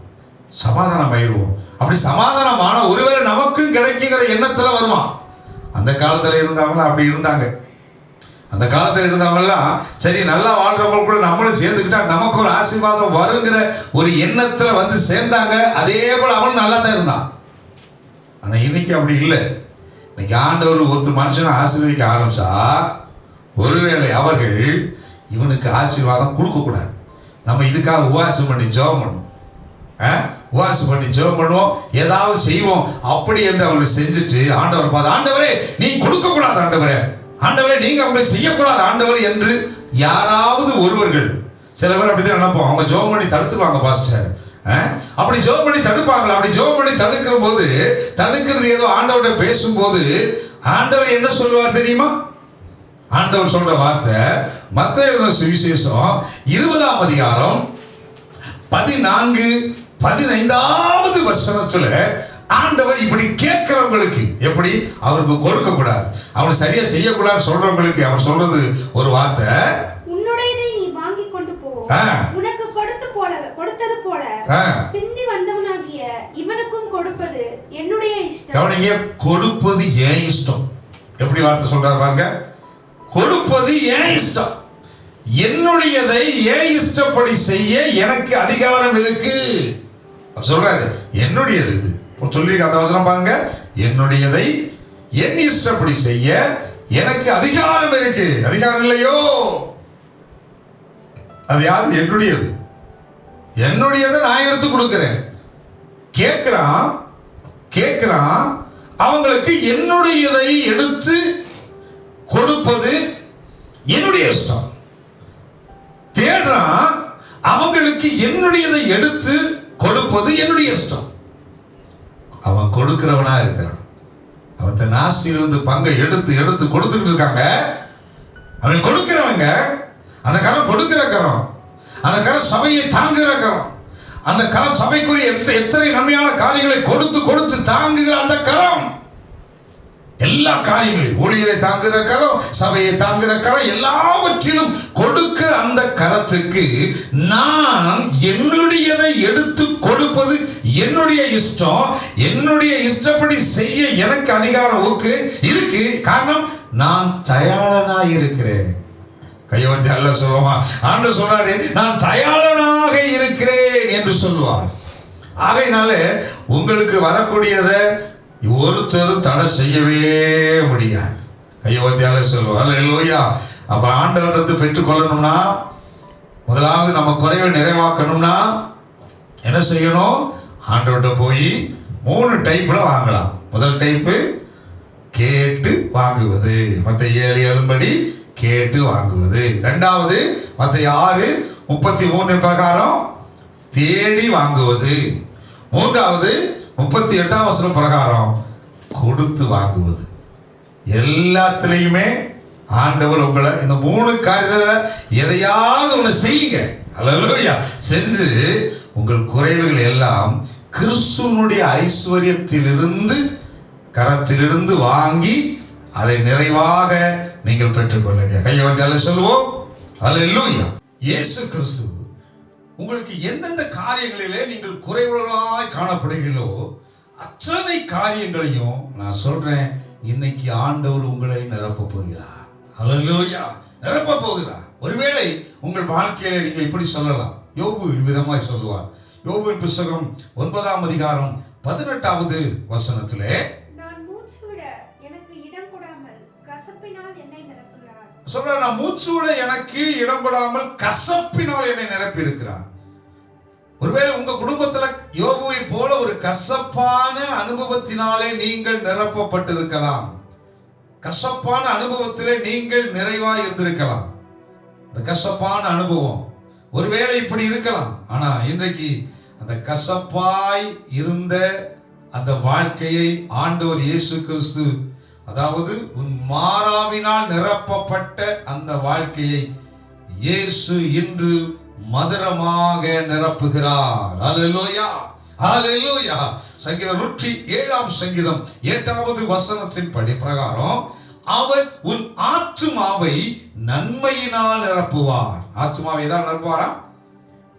சமாதானம் ஆயிடுவோம். அப்படி சமாதானமான ஒருவேளை நமக்கும் கிடைக்குங்கிற எண்ணத்துல வருவான். அந்த காலத்துல இருந்தவங்களாம் அப்படி இருந்தாங்க. அந்த காலத்தில் இருந்தவங்கலாம் சரி நல்லா வாழ்றவங்க கூட நம்மளும் சேர்ந்துக்கிட்டா நமக்கு ஒரு ஆசீர்வாதம் வருங்கிற ஒரு எண்ணத்துல வந்து சேர்ந்தாங்க. அதே போல அவனும் நல்லா தான் இருந்தான். ஆனா இன்னைக்கு அப்படி இல்லை. இன்னைக்கு ஆண்டவர் ஒருத்தர் மனுஷனை ஆசீர்வதிக்க ஆரம்பிச்சா ஒருவேளை அவர்கள் இவனுக்கு ஆசீர்வாதம் கொடுக்க கூடாது. நம்ம இதுக்காக உபவாசம் பண்ணி ஜெபம் பண்ணுவோம், உபவாசம் பண்ணி ஜெபம் பண்ணுவோம், ஏதாவது செய்வோம். அப்படி என்று அவங்களை செஞ்சுட்டு ஆண்டவர் பார்த்து, ஆண்டவரே நீ கொடுக்க கூடாது, ஆண்டவரே ஆண்டவரே நீங்க அப்படி செய்யக்கூடாது ஆண்டவர் என்று யாராவது ஒருவர்கள், சில பேர் அப்படிதான் நினைப்போம், அவங்க ஜெபம் பண்ணி தடுத்துருவாங்க பாஸ்டர். அப்படி ஜெபம் பண்ணி தடுப்பாங்களா? அப்படி ஜெபம் பண்ணி தடுக்கிற போது, தடுக்கிறது ஏதோ ஆண்டவர்கிட்ட பேசும்போது ஆண்டவர் என்ன சொல்லுவார் தெரியுமா? ஆண்டவர் சொல்ற வார்த்தை மத்தேயு சுவிசேஷம் 20ஆம் அதிகாரம் 14-15வது வசனத்துல ஆண்டவர் இப்படி கேட்கிறவங்களுக்கு எப்படி அவருக்கு கொடுக்க கூடாது, அவன் சரியா செய்யக்கூடாது சொல்றவங்களுக்கு அவர் சொல்றது ஒரு வார்த்தை, உன்னுடையதை நீ வாங்கி கொண்டு போ, உனக்கு கொடுத்தது போல பிந்தி வந்தவனாகிய இவனுக்கும் கொடுப்பது என்னுடைய இஷ்டம். கவனிங்க, கொடுப்பது ஏன் இஷ்டம். எப்படி வார்த்தை சொல்றாரு பாருங்க, கொடுப்பது ஏன் இஷ்டம். என்னுடையதை ஏன் இஷ்டப்படி செய்ய எனக்கு அதிகாரம் இருக்கு சொல்றாரு. என்னுடையது இது சொல்லி அந்த வசனம் பாருங்க, என்னுடையதை என் இஷ்டப்படி செய்ய எனக்கு அதிகாரம் இருக்கு. அதிகாரம் இல்லையோ? அது யாரு? என்னுடையது. என்னுடையதை நான் எடுத்து கொடுக்கிறேன். கேட்கிறான் அவங்களுக்கு என்னுடையதை எடுத்து கொடுப்பது என்னுடைய இஷ்டம். தேடுறான் அவங்களுக்கு என்னுடையதை எடுத்து கொடுப்பது என்னுடைய இஷ்டம். அவன் கொடுக்கிறவனா இருக்கிறான். அவன் தன் ஆசையிலிருந்து பங்கை எடுத்து எடுத்து கொடுத்துக்கிட்டு இருக்காங்க. அவன் கொடுக்கிறவங்க. அந்த கரம் கொடுக்கிற கரம், அந்த கரம் சபையை தாங்குகிற கரம், அந்த கரம் சபைக்குரிய எத்தனை நன்மையான காரியங்களை கொடுத்து கொடுத்து தாங்குகிற அந்த கரம், எல்லா காரியங்களையும் ஊழியரை தாங்குகிற கரம், சபையை தாங்குகிற கரம், எல்லாவற்றிலும் கொடுக்கிற அந்த கரத்துக்கு நான் என்னுடையதை எடுத்து கொடுப்பது என்னுடைய இஷ்டம். என்னுடைய இஷ்டப்படி செய்ய எனக்கு அதிகாரம் இருக்கு. காரணம், நான் தயாரனாக இருக்கிறேன். கையொட்டி அல்ல சொல்லுமா, ஆண்டவர் சொல்றாரு, நான் தயாரனாக இருக்கிறேன் என்று சொல்லுவார். ஆகையினால உங்களுக்கு வரக்கூடியதை ஒருத்தரும் தடை செய்யவே முடியாது. கையொத்தியால சொல்லுவார். அல்லேலூயா. அப்ப ஆண்டவரிடந்து பெற்றுக்கொள்ளணும்னா, முதலாவது நம்ம குறைவை நிறைவாக்கணும்னா என்ன செய்யணும்? ஆண்டவர்கிட்ட போய் 3 டைப்ல வாங்கலாம். முதல் டைப்பு கேட்டு வாங்குவது, மத்தேயு 7:7 கேட்டு வாங்குவது. இரண்டாவது மத்தேயு 6:33 பிரகாரம் தேடி வாங்குவது. மூன்றாவது 38 பிரகாரம் கொடுத்து வாங்குவது. எல்லாத்திலையுமே ஆண்டவர் உங்களை இந்த 3 காரியத்தை எதையாவது ஒன்று செய்யுங்க. அல்லேலூயா. செஞ்சு உங்கள் குறைவுகள் எல்லாம் கிறிஸ்துவனுடைய ஐஸ்வர்யத்திலிருந்து கரத்திலிருந்து வாங்கி அதை நிறைவாக நீங்கள் பெற்றுக்கொள்ளுங்க. கையொட்டி சொல்லுவோம். அல்லேலூயா. இயேசு கிறிஸ்து உங்களுக்கு எந்தெந்த காரியங்களிலே நீங்கள் குறைவுகளாய் காணப்படுகிறீர்களோ அத்தனை காரியங்களையும் நான் சொல்றேன், இன்னைக்கு ஆண்டவர் உங்களை நிரப்ப போகிறார். அல்லேலூயா. நிரப்ப போகிறார். ஒருவேளை உங்கள் வாழ்க்கையில நீங்க இப்படி சொல்லலாம். யோபு இவ்விதமாய் சொல்லுவார். யோபுவின் புத்தகம் 9ஆம் அதிகாரம் 18வது வசனத்திலே, நான் மூச்சு விட எனக்கு இடம் கொடாமல் கசப்பினால் என்னை நிரப்புகிறார். சொல்ற, நான் மூச்சு விட எனக்கு இடம் கொடாமல் கசப்பினால் என்னை நிரப்பி இருக்கிறார். ஒருவேளை உங்க குடும்பத்துல யோபுவை போல ஒரு கசப்பான அனுபவத்தினாலே நீங்கள் நிரப்பப்பட்டிருக்கலாம். கசப்பான அனுபவத்திலே நீங்கள் நிறைவாய் இருந்திருக்கலாம். அந்த கசப்பான அனுபவம் ஒருவேளை இப்படி இருக்கலாம். ஆனா இன்றைக்கு அந்த கசப்பாய் இருந்த அந்த வாழ்க்கையை ஆண்டவர் இயேசு கிறிஸ்து, அதாவது உன் மாறாவினால் நிரப்பப்பட்ட அந்த வாழ்க்கையை இயேசு இன்று மதுரமாக நிரப்புகிறார். அல்லேலூயா. அல்லேலூயா. சங்கீதம் 107ஆம் சங்கீதம் 8வது வசனத்தின் படி பிரகாரம் அவர் உன் ஆத்துமாவை நன்மையினால் நிரப்புவார். ஆத்துமாவை தான் நிரப்புவாரா?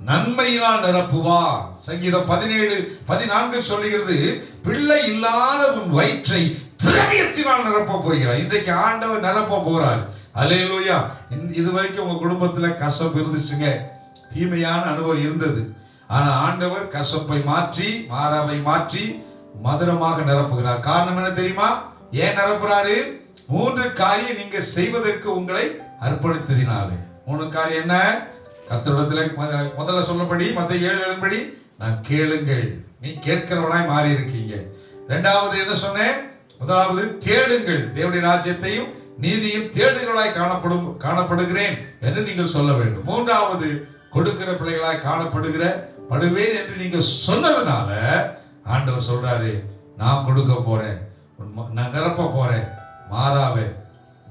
நன்மையினால் நிரப்புவார். சங்கீதம் 17:14 சொல்லுகிறது, பிள்ளை இல்லாத உன் வயிற்றை திரவியத்தினால் நிரப்ப போகிறார். இன்றைக்கு ஆண்டவர் நிரப்ப போகிறார். அல்லேலூயா. இது வரைக்கும் உங்க குடும்பத்துல கசப்பு இருந்துச்சுங்க, தீமையான அனுபவம் இருந்தது. ஆனா ஆண்டவர் கசப்பை மாற்றி மாறாவை மாற்றி மதுரமாக நிரப்புகிறார். காரணம் என்ன தெரியுமா? ஏன் நிரப்புறாரு? 3 காரியம் நீங்க செய்வதற்கு உங்களை அர்ப்பணித்ததினாலே. 3 காரியம் என்ன? கர்த்தரிடத்தில் முதல்ல சொல்லப்படி மத்தேயு 7:7 நான் கேளுங்கள், நீ கேட்கிறவனாய் மாறி இருக்கீங்க. இரண்டாவது என்ன சொன்னேன்? முதலாவது தேடுங்கள், தேவனுடைய ராஜ்யத்தையும் நீதியும் தேடுகளாய் காணப்படுகிறேன் என்று நீங்கள் சொல்ல வேண்டும். மூன்றாவது கொடுக்கிற பிள்ளைகளாய் படுவேன் என்று நீங்கள் சொன்னதுனால ஆண்டவர் சொல்றாரு, நான் கொடுக்க போறேன், நான் நிரப்ப போறேன், மாறாவே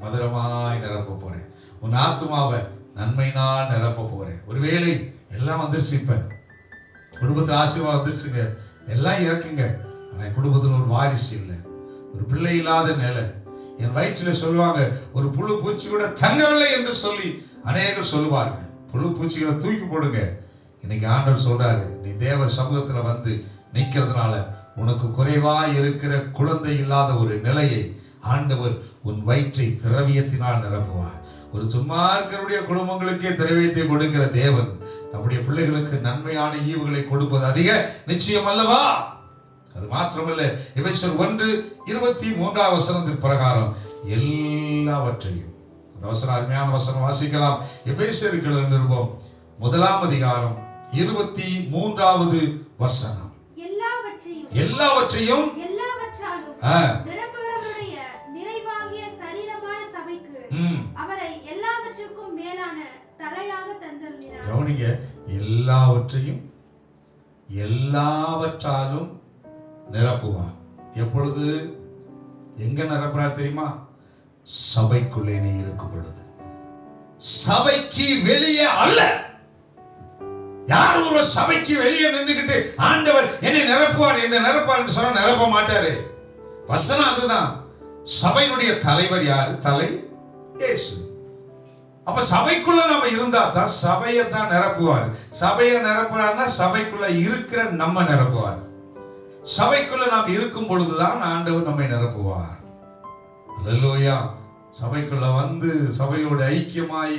மதுரமாய் நிரப்ப போறேன், உன் ஆத்துமாவை நன்மையினால் நிரப்ப போறேன். ஒருவேளை எல்லாம் வந்துருச்சு, இப்ப குடும்பத்தில் ஆசீர்வாதம் வந்துருச்சுங்க, எல்லாம் இறக்குங்க. ஆனா குடும்பத்தில் ஒரு வாரிசு இல்லை, ஒரு பிள்ளை இல்லாத நிலை. என் வயிற்றில் சொல்லுவாங்க, ஒரு புழு பூச்சி கூட தங்கவில்லை என்று சொல்லி அநேகர் சொல்லுவார்கள். புழு பூச்சிகளை தூக்கி போடுங்க. இன்னைக்கு ஆண்டவர் சொல்றாரு, நீ தேவ சமூகத்துல வந்து நிக்கிறதுனால உனக்கு குறைவாய் இருக்கிற குழந்தை இல்லாத ஒரு நிலையை ஆண்டவர் உன் வயிற்றை திரவியத்தினால் நிரப்புவார். ஒரு துன்மார்க்கருடைய குடும்பங்களுக்கே திரவியத்தை கொடுக்கிற தேவன் நம்முடைய பிள்ளைகளுக்கு நன்மையான ஈவுகளை கொடுப்பது அதிக நிச்சயம் அல்லவா? அது மாத்திரமல்ல, எபேசியர் 1:23 பிரகாரம் எல்லாவற்றையும், அந்த வசனம் அருமையான வசனம், வாசிக்கலாம். எபேசியர் நிருபம் 1:23 எல்லாவற்றையும் நிறைவாகிய சரீரமான சபைக்கு அவரை எல்லாவற்றுக்கும் மேலான தலையாக தந்தருளினார். கவனிங்க, எல்லாவற்றையும் எல்லாவற்றாலும் நிரப்புவார். எப்பொழுது, எங்க நிரப்புறார் தெரியுமா? சபைக்குள்ளே நீ இருக்கும் பொழுது. சபைக்கு வெளியே அல்ல. யார் ஒரு சபைக்கு வெளியே நின்றுகிட்டு ஆண்டவர் என்னை நிரப்புவார் என்று சொன்னா நிரப்ப மாட்டாரு. வசனம் அதுதான். சபையினுடைய தலைவர் யாரு? தலை இயேசு. அப்ப சபைக்குள்ள நாம இருந்தா தான் சபையை தான் நிரப்புவார். சபையை நிரப்புறாருன்னா சபைக்குள்ள இருக்கிற நம்ம நிரப்புவார். சபைக்குள்ள நாம் இருக்கும் பொழுதுதான் ஆண்டவர் நம்மை நிரப்புவார். அல்லேலூயா. சபைக்குள்ள வந்து சபையோட ஐக்கியமாய்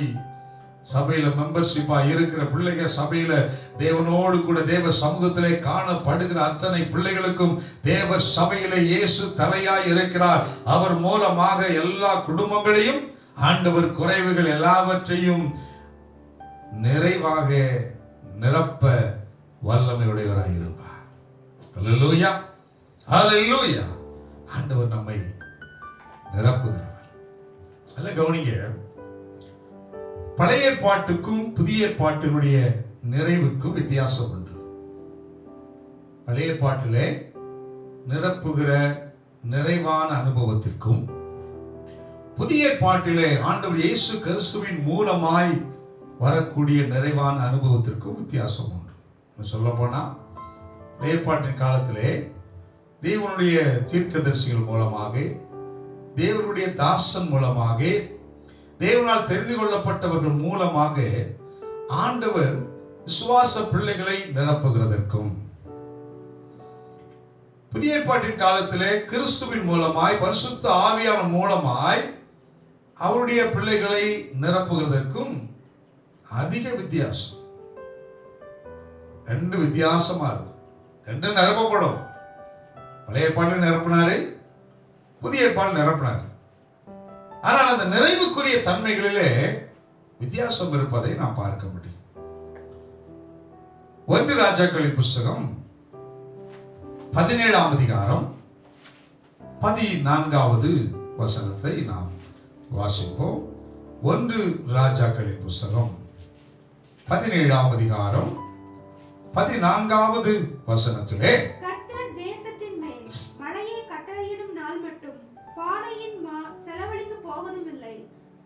சபையில மெம்பர்ஷிப்பா இருக்கிற பிள்ளைங்க, சபையில தேவனோடு கூட தேவ சமூகத்திலே காணப்படுகிற அத்தனை பிள்ளைகளுக்கும் தேவ சபையிலே இயேசு தலையாய் இருக்கிறார். அவர் மூலமாக எல்லா குடும்பங்களையும் ஆண்டவர் குறைவுகள் எல்லாவற்றையும் நிறைவாக நிரப்ப வல்லமையுடையவராய் இருப்பார். அல்லேலூயா, அல்லேலூயா. ஆண்டவர் நம்மை நிரப்புகிறவர். அல்ல, கவனிங்க, பழைய ஏற்பாட்டுக்கும் புதிய ஏற்பாட்டினுடைய நிறைவுக்கும் வித்தியாசம் உண்டு. பழைய ஏற்பாட்டிலே நிரப்புகிற நிறைவான அனுபவத்திற்கும் புதிய ஏற்பாட்டிலே ஆண்டவர் இயேசு கிறிஸ்துவின் மூலமாய் வரக்கூடிய நிறைவான அனுபவத்திற்கும் வித்தியாசம் உண்டு. சொல்ல போனா, ஏற்பாட்டின் காலத்திலே தேவனுடைய தீர்க்கதரிசிகள் மூலமாக, தேவனுடைய தாசன் மூலமாக, தேவனால் தெரிந்து கொள்ளப்பட்டவர்கள் மூலமாக ஆண்டவர் விசுவாச பிள்ளைகளை நிரப்புகிறதற்கும், புதிய ஏற்பாட்டின் காலத்திலே கிறிஸ்துவின் மூலமாய் பரிசுத்த ஆவியான மூலமாய் அவருடைய பிள்ளைகளை நிரப்புகிறதற்கும் அதிக வித்தியாசம். ரெண்டு வித்தியாசமா இருக்கும். ரெண்டு நிரப்பப்படும். பழைய ஏற்பாட்டில் நிரப்பினாரு, புதிய ஏற்பாட்டில் நிரப்பினார். ஆனால் அந்த நிறைவுக்குரிய தன்மைகளிலே வித்தியாசம் இருப்பதை நாம் பார்க்க முடியும். 1 ராஜாக்களின் புஸ்தகம் 17ஆம் அதிகாரம் 14வது வசனத்தை நாம் வாசிப்போம். 1 ராஜாக்களின் புஸ்தகம் 17ஆம் அதிகாரம் 14வது வசனத்திலே, கர்த்தர் தேசத்தின் மேல் மழையை கட்டளையிடும் நாள் மட்டும் பானையின் மா செலவழிந்து போவதும் இல்லை,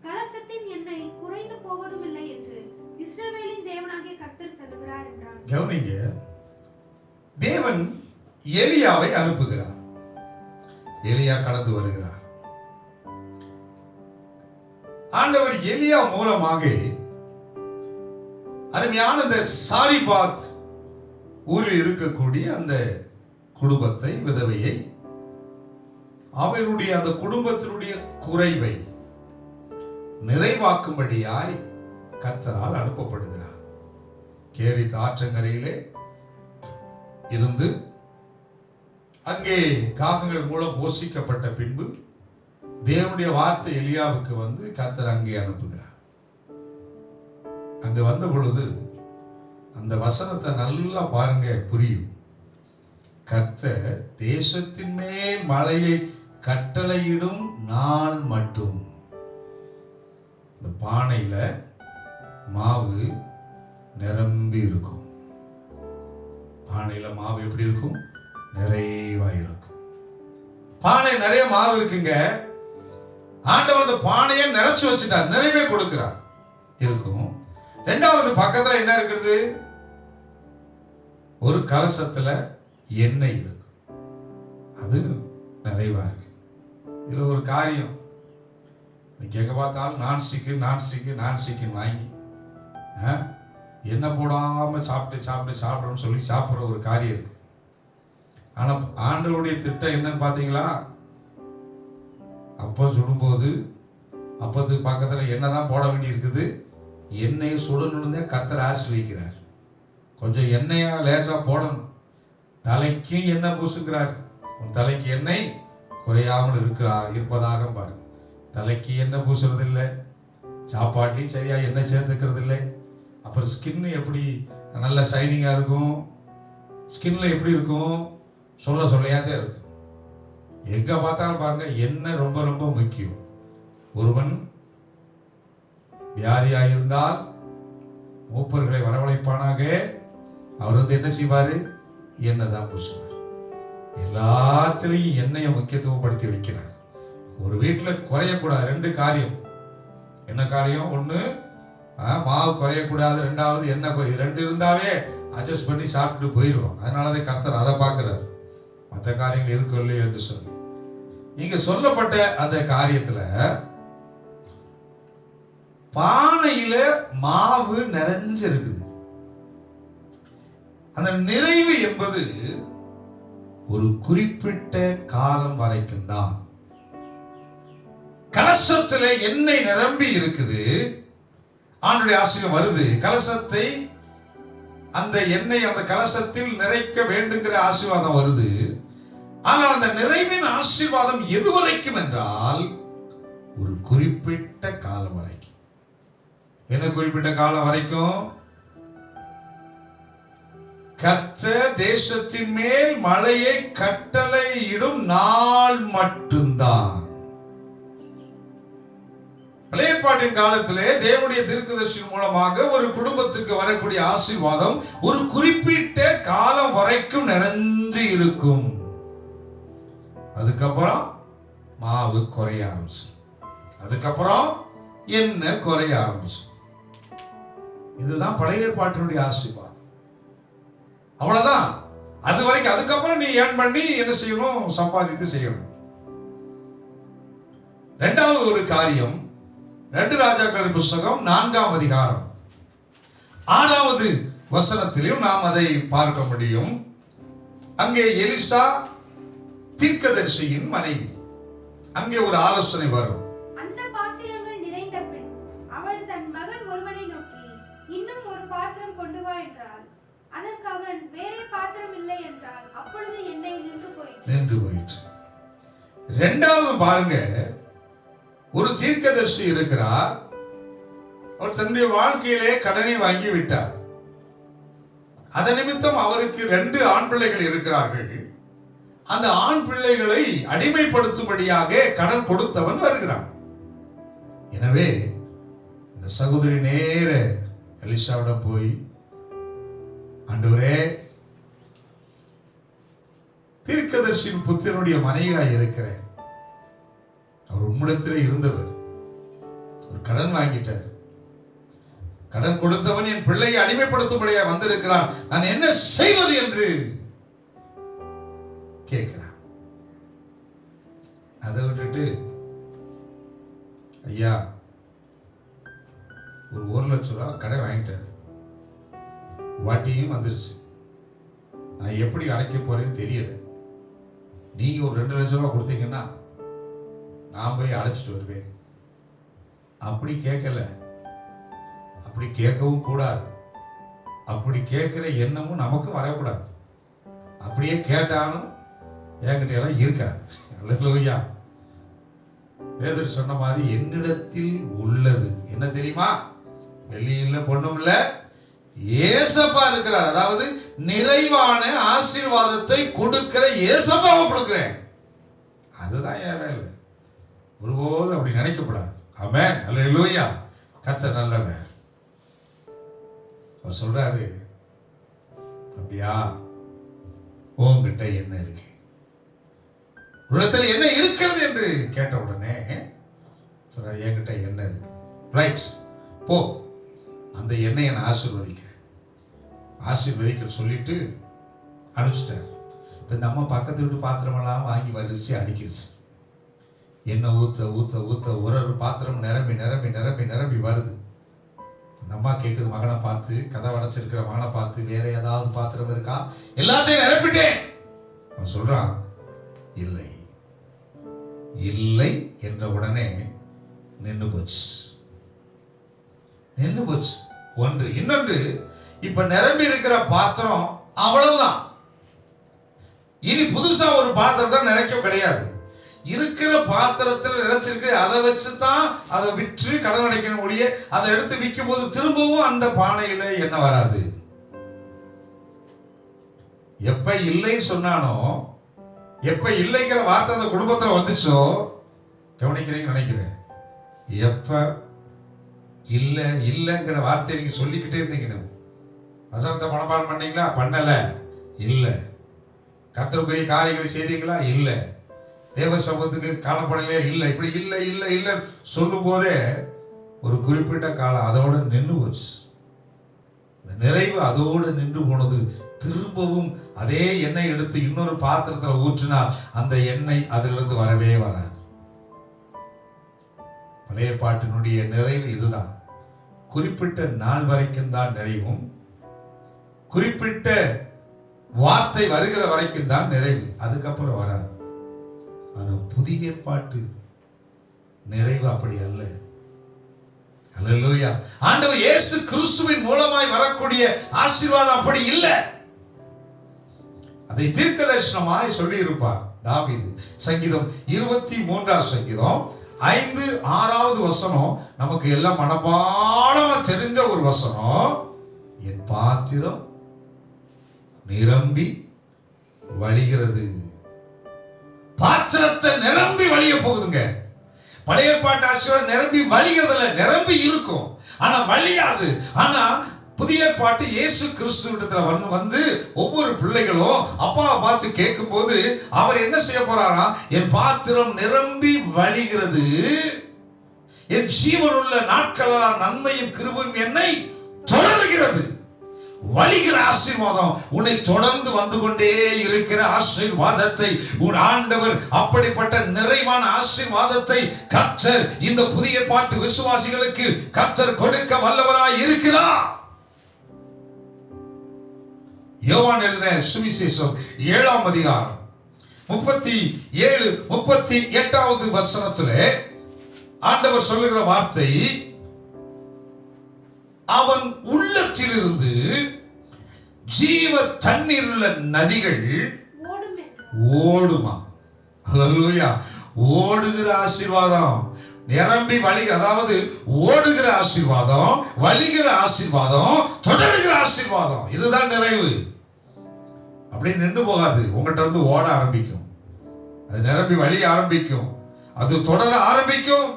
கலசத்தின் எண்ணெய் குறைந்து போவதும் இல்லை என்று இஸ்ரவேலின் தேவனாகிய கர்த்தர் சொல்லுகிறார் என்றார். கவனிங்க, தேவன் எலியாவை அனுப்புகிறார். எலியா கடந்து வருகிறார். ஆண்டவர் எலியா மூலமாக அருமையான இந்த சாரிபாத் ஊரில் இருக்கக்கூடிய அந்த குடும்பத்தை, விதவையை, அவருடைய அந்த குடும்பத்தினுடைய குறைவை நிறைவாக்கும்படியாய் கர்த்தரால் அனுப்பப்படுகிறார். கேரித் ஆற்றங்கரையிலே இருந்து அங்கே காகங்கள் மூலம் போஷிக்கப்பட்ட பின்பு தேவனுடைய வார்த்தை எலியாவுக்கு வந்து கர்த்தர் அங்கே அனுப்புகிறார். அங்க வந்த பொழுது அந்த வசனத்தை நல்லா பாருங்க, புரியும். கர்த்தர் தேசத்தின் மேல் மழையை கட்டளையிடும் நாள் மட்டும். இந்த பானையில மாவு நிரம்பி இருக்கும். பானையில மாவு எப்படி இருக்கும்? நிறைவா இருக்கும். பானை நிறைய மாவு இருக்குங்க. ஆண்டவர் அந்த பானையை நிறைச்சு வச்சுட்டார், நிறைவே கொடுக்கிறார் இருக்கும். ரெண்டாவது பக்கத்துல என்ன இருக்குது? ஒரு கலசத்துல எண்ணெய் இருக்கு, அது நிறைவா இருக்கு. இதுல ஒரு காரியம், நீ கேட்க பார்த்தாலும் நான்ஸ்டிக்கு வாங்கி எண்ணெய் போடாமல் சாப்பிட்றோன்னு சொல்லி சாப்பிட்ற ஒரு காரியம் இருக்கு. ஆனால் ஆண்டவருடைய திட்டம் என்னன்னு பார்த்தீங்களா? அப்போ சுடும்போது அப்பத்துக்கு பக்கத்தில் எண்ணெய் தான் போட வேண்டி இருக்குது. எண்ணெயை சுடணுன்னு தான் கர்த்தர் ஆசீர்வதிக்கிறார். கொஞ்சம் எண்ணெயா லேசாக போடணும். தலைக்கு எண்ணெய் பூசுகிறார். உன் தலைக்கு எண்ணெய் குறையாமல் இருப்பதாக பாரு. தலைக்கு எண்ணெய் பூசுறது இல்லை, சாப்பாட்லையும் சரியா எண்ணெய் சேர்த்துக்கிறது இல்லை. அப்புறம் ஸ்கின் எப்படி நல்ல ஷைனிங்காக இருக்கும்? ஸ்கின்ல எப்படி இருக்கும்? சொல்லையாதே இருக்கும். எங்க பார்த்தாலும் பாருங்க, எண்ணெய் ரொம்ப ரொம்ப முக்கியம். ஒருவன் வியாதியாக இருந்தால் மூப்பர்களை வரவழைப்பானாக. அவர் என்ன செய்வாரு? எண்ணெய் தான் பூசுவார். எல்லாத்திலையும் எண்ணெயை முக்கியத்துவப்படுத்தி வைக்கிறார். ஒரு வீட்டில் குறையக்கூடாது 2 காரியம். என்ன காரியம்? ஒன்று மாவு குறையக்கூடாது, 2வது எண்ணெய் 2 இருந்தாவே அட்ஜஸ்ட் பண்ணி சாப்பிட்டு போயிடுவோம். அதனாலதான் கர்த்தர் அதை பார்க்கிறார். மற்ற காரியங்கள் இருக்கும் இல்லையோ என்று சொல்லி இங்க சொல்லப்பட்ட அந்த காரியத்துல பானையில மாவு நிறைஞ்சிருக்குது. அந்த நிறைவு என்பது ஒரு குறிப்பிட்ட காலம் வரைக்கும் தான். கலசத்துல எண்ணெய் நிரம்பி இருக்குது, ஆண்டுடைய ஆசீர்வாதம் வருது. கலசத்தை அந்த எண்ணெய் அந்த கலசத்தில் நிறைக்க வேண்டுங்கிற ஆசீர்வாதம் வருது. ஆனால் அந்த நிறைவின் ஆசீர்வாதம் எது வரைக்கும் என்றால் ஒரு குறிப்பிட்ட காலம் வரைக்கும். என்ன குறிப்பிட்ட காலம் வரைக்கும்? கர்த்தர் தேசத்தின் மேல் மழையை கட்டளையிடும் நாள் மட்டும்தான். பழைய ஏற்பாட்டின் காலத்திலே தேவனுடைய தீர்க்கதரிசியின் மூலமாக ஒரு குடும்பத்துக்கு வரக்கூடிய ஆசீர்வாதம் ஒரு குறிப்பிட்ட காலம் வரைக்கும் நிறைந்து இருக்கும். அதுக்கப்புறம் மாவு குறைய ஆரம்பிச்சு, அதுக்கப்புறம் எண்ணெய் குறைய ஆரம்பிச்சு. இதுதான் பழைய ஏற்பாட்டினுடைய ஆசீர்வாதம். அவ்வளவுதான். அது வரைக்கும். அதுக்கப்புறம் நீ ஏர்ன் பண்ணி என்ன செய்யணும்? சம்பாதித்து செய்யணும். 2வது ஒரு காரியம், 2 ராஜாக்களின் புஸ்தகம் 4ஆம் அதிகாரம் 6வது வசனத்திலும் நாம் அதை பார்க்க முடியும். அங்கே எலிசா தீர்க்கதரிசியின் மனைவி, அங்கே ஒரு ஆலோசனை வரும். அந்த பாத்திரங்கள் நிறைந்த பின் அவள் தன் மகன் ஒருவனை நோக்கி, இன்னும் ஒரு பாத்திரம் கொண்டு வா என்றாள். அதற்கு அவன், வேறே பாத்திரம் இல்லை என்றால். அப்பொழுது எண்ணெய் நின்று போயிற்று. 2வது பாருங்க, ஒரு தீர்க்கதரிசி இருக்கிறார். அவர் தன்னுடைய வாழ்க்கையிலே கடனை வாங்கி விட்டார். அதன் நிமித்தம் அவருக்கு 2 ஆண் பிள்ளைகள் இருக்கிறார்கள். அந்த ஆண் பிள்ளைகளை அடிமைப்படுத்தும்படியாக கடன் கொடுத்தவன் வருகிறான். எனவே இந்த சகோதரி நேர எலிசாவிடம் போய், ஆண்டவரே, தீர்க்கதரிசியின் புத்திரனுடைய மனைவியாய் இருக்கிறேன். அவர் உம்மிடத்திலே இருந்தவர். ஒரு கடன் வாங்கிட்டார். கடன் கொடுத்தவன் என் பிள்ளையை அடிமைப்படுத்தும்படியாக வந்திருக்கிறான். நான் என்ன செய்வது என்று கேட்கிறான். அதை விட்டுட்டு, ஐயா ஒரு 1 லட்சம் ரூபாய் கடை வாங்கிட்டார், வட்டியும் வந்துருச்சு, நான் எப்படி அடைக்க போறேன்னு தெரியல, நீங்க ஒரு 2 லட்சம் ரூபாய் கொடுத்தீங்கன்னா நான் போய் அடைச்சிட்டு வருவேன். அப்படி கேட்கல, அப்படி கேட்கவும் கூடாது. அப்படி கேட்கிற எண்ணமும் நமக்கு வரக்கூடாது. அப்படியே கேட்டாலும் என்கிட்ட எல்லாம் இருக்காது. அல்லேலூயா. பேதுரு சொன்ன மாதிரி என்னிடத்தில் உள்ளது என்ன தெரியுமா? வெள்ளி இல்ல, பொண்ணும் இல்ல, ஏசப்பா இருக்கிறார். அதாவது நிறைவான ஆசீர்வாதத்தை கொடுக்கிற ஏசப்பாவை கொடுக்கிறேன். அதுதான் என் வேலை. ஒருபோதும் அப்படி நினைக்கப்படாது. ஆமென். அல்லேலூயா. கர்த்தர் நல்லவர். அவர் சொல்றாரு, அப்படியா, உன்கிட்ட என்ன இருக்கு, உன்னிடத்தில் என்ன இருக்கிறது என்று கேட்ட உடனே சொல்றாரு, என்கிட்ட என்ன இருக்கு. ரைட், போ, அந்த எண்ணெயை நான் ஆசீர்வதிக்கிற சொல்லிட்டு அனுப்பிச்சிட்டார். இப்போ இந்த அம்மா பக்கத்து வீட்டு பாத்திரமெல்லாம் வாங்கி வரிசை அடிக்கிடுச்சு. எண்ணெய் ஊத்த ஊத்த ஊத்த ஒரு பாத்திரம் நிரம்பி நிரம்பி நிரம்பி நிரம்பி வருது. அந்த அந்த அம்மா கேட்குது மகனை பார்த்து, கதவை அடைச்சிருக்கிற மகனை பார்த்து, வேற ஏதாவது பாத்திரம் இருக்கா? எல்லாத்தையும் நிரப்பிட்டேன். அவன் சொல்றான், இல்லை இல்லை என்ற உடனே நின்று போச்சு. ஒன்று. இன்னொன்று, இப்ப நிரம்பி இருக்கிற பாத்திரம் அவ்வளவுதான். இனி புதுசா ஒரு பாத்திரத்தை நிறைக்க கிடையாது. இருக்கிற பாத்திரத்தில் நிறைச்சிருக்கு, அதை வச்சுதான் அதை விற்று கடன் அடைக்கணும் ஒழிய அதை எடுத்து விற்கும் போது திரும்பவும் அந்த பானையில என்ன வராது. எப்ப இல்லைன்னு சொன்னானோ, எப்ப இல்லைங்கிற வார்த்தை அந்த குடும்பத்துல வந்துச்சோ, கவனிக்கிறீங்க நினைக்கிறேன், எப்ப இல்லைங்கிற வார்த்தையை நீங்க சொல்லிக்கிட்டே இருந்தீங்க. வசனத்தை மனப்பாடம் பண்ணீங்களா? பண்ணல. இல்ல. கர்த்தருக்குரிய காரியங்களை செய்தீங்களா? இல்ல. தேவ சமூகத்துக்கு காணப்படலையா? இல்லை. இப்படி இல்லை இல்லை இல்லை சொல்லும் போதே ஒரு குறிப்பிட்ட காலம் அதோட நின்று போச்சு. இந்த நிறைவு அதோடு நின்று போனது. திரும்பவும் அதே எண்ணெய் எடுத்து இன்னொரு பாத்திரத்தில் ஊற்றினால் அந்த எண்ணெய் அதிலிருந்து வரவே வராது. பழைய பாட்டினுடைய நிறைவு இதுதான். குறிப்பிட்ட நாள் வரைக்கும் தான் நிறைவும், குறிப்பிட்ட வார்த்தை வருகிற வரைக்கும் தான் நிறைவு, அதுக்கப்புறம் வராது. ஆனா புதிய பாட்டு நிறைவு அப்படி அல்ல. அல்லேலூயா. ஆண்டவர் இயேசு கிறிஸ்துவின் மூலமாய் வரக்கூடிய ஆசீர்வாதம் அப்படி இல்லை. அதை தீர்க்கதரிசனமாய் சொல்லி இருப்பார் தாவீது. சங்கீதம் 23 சங்கீதம் 5-6 வசனம் நமக்கு எல்லாம் மனப்பாடமா தெரிஞ்ச ஒரு வசனம். என் பாத்திரம் நிரம்பி வழிகிறது. பாத்திரத்தை நிரம்பி வழிய போகுதுங்க. பழைய பாட்டு ஆசீர்வாதம் நிரம்பி வழிகிறதுல நிரம்பி இருக்கும், ஆனா வழியாது. ஆனா புதிய பாட்டு இயேசு கிறிஸ்துவிடத்துல வந்து ஒவ்வொரு பிள்ளைகளும் அப்பாவை பார்த்து கேட்கும் போது அவர் என்ன செய்ய போறாரா? என் பாத்திரம் நிரம்பி வழிகிறது, என் ஜீவனுள்ள நாட்களால் நன்மையும் கிருபையும் என்னை தொடர்கிறது. வழிகிற ஆசீர்வாதம் உன்னை தொடர்ந்து வந்து கொண்டே இருக்கிற ஆசீர்வாதத்தை உன் ஆண்டவர், அப்படிப்பட்ட நிறைவான ஆசீர்வாதத்தை கர்த்தர் இந்த புதிய பாட்டு விசுவாசிகளுக்கு கர்த்தர் கொடுக்க வல்லவராய் இருக்கிறார். யோவான் எழுதின சுவிசேஷம் 7ஆம் அதிகாரம் 37-38 வசனத்திலே ஆண்டவர் சொல்லுகிற வார்த்தை, அவன் உள்ளத்திலிருந்து ஜீவ தண்ணீர் உள்ள நதிகள் ஓடுமா. அல்லேலூயா. ஓடுகிற ஆசீர்வாதம், நிரம்பி வழி, அதாவது ஓடுகிற ஆசீர்வாதம், வழிகிற ஆசீர்வாதம், தொடர்கிற ஆசீர்வாதம், இதுதான் நிறைவு. அப்படியே நின்று போகாது. உங்கள்கிட்ட வந்து ஓட ஆரம்பிக்கும், அது நிரம்பி வழிய ஆரம்பிக்கும், அது தொடர ஆரம்பிக்கும்.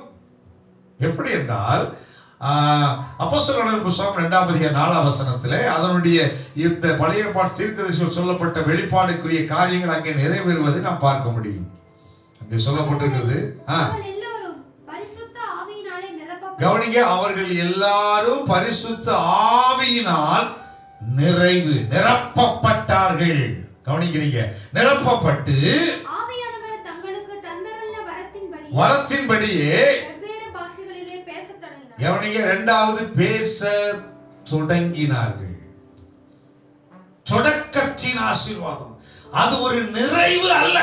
எப்படி என்றால் அப்போஸ்தலர் புத்தகம் 2ஆம் அதிகாரம் 4ஆம் வசனத்திலே அதனுடைய இந்த பழைய பாட்டு தீர்க்கதரிசியில் சொல்லப்பட்ட வெளிப்பாடுக்குரிய காரியங்கள் அங்கே நிறைவேறுவதை நாம் பார்க்க முடியும். அங்கே சொல்லப்பட்டிருக்கிறது, கவனிங்க, அவர்கள் எல்லாரும் பரிசுத்த ஆவியினால் நிரப்பப்பட்டார்கள். கவனிக்கிறீங்க, நிரப்பப்பட்டு வரத்தின்படியே கவனிங்க, இரண்டாவது பேச தொடங்கினார்கள். தொடக்கத்தின் ஆசீர்வாதம் அது ஒரு நிறைவு அல்ல.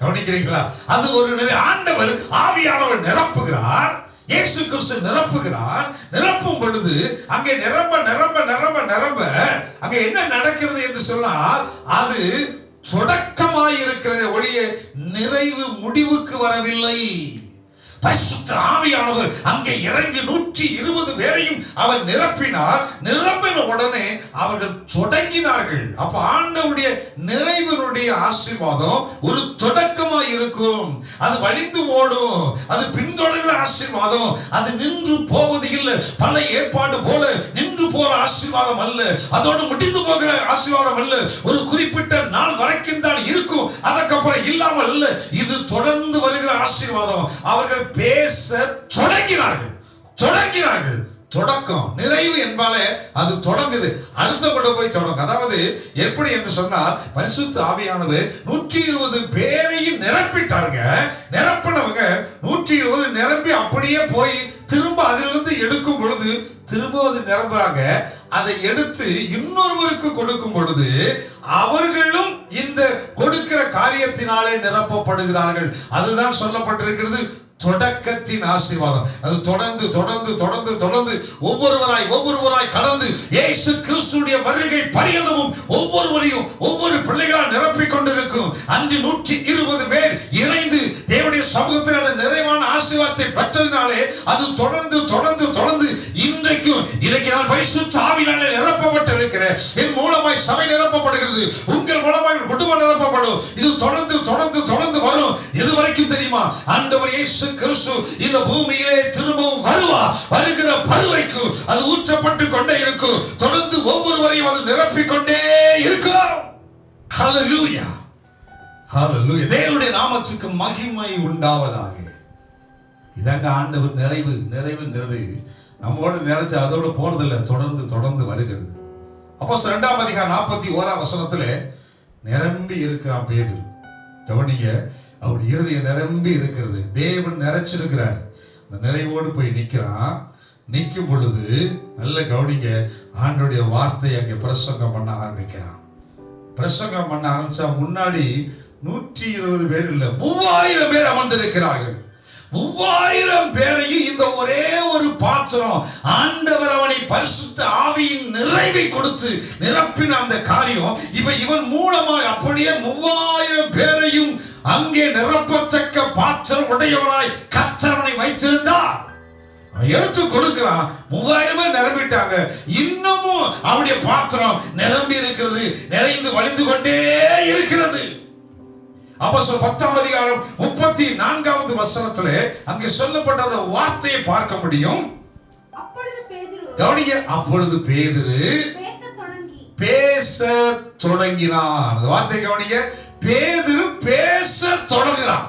கவனிக்கிறீங்களா? அது ஒரு ஆண்டவர் ஆவியானவர் நிரப்புகிறார், இயேசு கிறிஸ்து நிரப்புகிறார். நிரப்பும் பொழுது அங்கே நிரம்ப நிரம்ப நிரம்ப நிரம்ப அங்கே என்ன நடக்கிறது என்று சொன்னால், அது தொடக்கமாய் இருக்கிறது ஒழிய நிறைவு முடிவுக்கு வரவில்லை. பரிசுத்த ஆவியானவர் அங்கே இறங்கி 120 பேரையும் அவர் நிரப்பினார். நிரம்பின உடனே அவர்கள் தொடங்கினார்கள். அப்ப ஆண்டவருடைய நிறைவினுடைய ஆசீர்வாதம் ஒரு தொடக்கமாய் இருக்கும், அது வழிந்து ஓடும், அது பின்தொடர்கிற ஆசீர்வாதம், அது நின்று போவது இல்லை. பல ஏற்பாடு போல நின்று போற ஆசீர்வாதம் அல்ல, அதோடு முடிந்து போகிற ஆசீர்வாதம் அல்ல. ஒரு குறிப்பிட்ட நாள் வரைக்கும் தான் இருக்கும், அதுக்கப்புறம் இல்லாமல் அல்ல. இது தொடர்ந்து வருகிற ஆசீர்வாதம். அவர்கள் பேச தொடங்கினார்கள். தொடக்கம், நிறைவு என்பாலே அது தொடங்குது, அடுத்த கூட போய் தொடங்கும். அதாவது எப்படி என்று சொன்னால், பரிசுத்த ஆவியானவர் 120 பேரையும் நிரப்பிட்டாங்க. நிரப்பினவங்க 120 நிரம்பி அப்படியே போய் திரும்ப அதிலிருந்து எடுக்கும் பொழுது திரும்ப அது நிரம்புறாங்க. அதை எடுத்து இன்னொருவருக்கு கொடுக்கும் பொழுது அவர்களும் இந்த கொடுக்கிற காரியத்தினாலே நிரப்பப்படுகிறார்கள். அதுதான் சொல்லப்பட்டிருக்கிறது தொடக்கத்தின் ஆசீர்வாதம். அது தொடர்ந்து தொடர்ந்து தொடர்ந்து தொடர்ந்து ஒவ்வொருவராய் கடந்து இயேசு கிறிஸ்துவின் வருகை பரியந்தமும் ஒவ்வொருவரையும் ஒவ்வொரு பிள்ளைகளால் நிரப்பிக் கொண்டிருக்கும். அன்று 120 பேர் இணைந்து தேவனுடைய சமூகத்தில் அந்த நிறைவான ஆசீர்வாதத்தை பெற்றதினாலே அது தொடர்ந்து தொடர்ந்து தொடர்ந்து இன்றைக்கு நான் பரிசுத்த ஆவியினாலே நிரப்பப்பட்டிருக்கிறேன். என் மூலமாய் சபை நிரப்பப்படுகிறது, உங்கள் மூலமாய் குடும்பம் நிரப்பப்படும். இது தொடர்ந்து தொடர்ந்து தொடர்ந்து வரும். எது வரைக்கும் தெரியுமா? ஆண்டவர் இயேசு கிறிஸ்து இந்த பூமியிலே திரும்பவும் வருகிற பருவரைக்கும் அது ஊற்றப்பட்டு கொண்டே இருக்கும். தொடர்ந்து ஒவ்வொருவரையும் அது நிரப்பிக் கொண்டே இருக்கும். ஹல்லேலூயா, ஹல்லேலூயா. தேவனுடைய நாமத்துக்கு மகிமை உண்டாவதாக. இதாங்க ஆண்டவர் நிறைவுங்கிறது. நம்மோடு நிறைஞ்சு அதோடு போறதில்லை, தொடர்ந்து தொடர்ந்து வருகிறது. அப்போஸ்தலர் 2ஆம் அதிகாரம் 41ஆம் வசனத்துல நிரம்பி இருக்கிறான் பேதுரு. கவனிங்க, அவர் இருதயம் நிரம்பி இருக்கிறது. தேவன் நிறைச்சிருக்கிறார். அந்த நிறைவோடு போய் நிற்கிறான். நிற்கும் பொழுது நல்ல கவனிங்க, ஆண்டோடைய வார்த்தை அங்கே பிரசங்கம் பண்ண ஆரம்பிக்கிறான். பிரசங்கம் பண்ண ஆரம்பிச்சா முன்னாடி 120 பேர் இல்லை, 3000 பேர் அமர்ந்திருக்கிறார்கள். 3000 பேரையும் இந்த ஒரே ஒரு பாத்திரம் ஆண்டவர் அவனை பரிசுத்த ஆவியின் நிறைவை கொடுத்து நிரப்பின அந்த காரியம் இப்ப இவன் மூலமாக அப்படியே 3000 பேரையும் அங்கே நிரப்பத்தக்க பாத்திரம் உடையவனாய் கர்த்தர் வைத்திருந்தார். அவன் எடுத்து கொடுக்கிறான். 3000 பேர் நிரம்பிட்டாங்க. இன்னமும் அவனுடைய பாத்திரம் நிரம்பி இருக்கிறது, நிறைந்து வழிந்து கொண்டே இருக்கிறது. அப்போஸ்தலர் 10ஆம் அதிகாரம் 34வது வசனத்திலே அங்கே சொல்லப்பட்ட அந்த வார்த்தையை பார்க்க முடியும். கவனிங்க, அப்பொழுது பேதுரு பேச தொடங்கினான். அந்த வார்த்தை கவனிங்க, பேதுரு பேச தொடங்குறான்.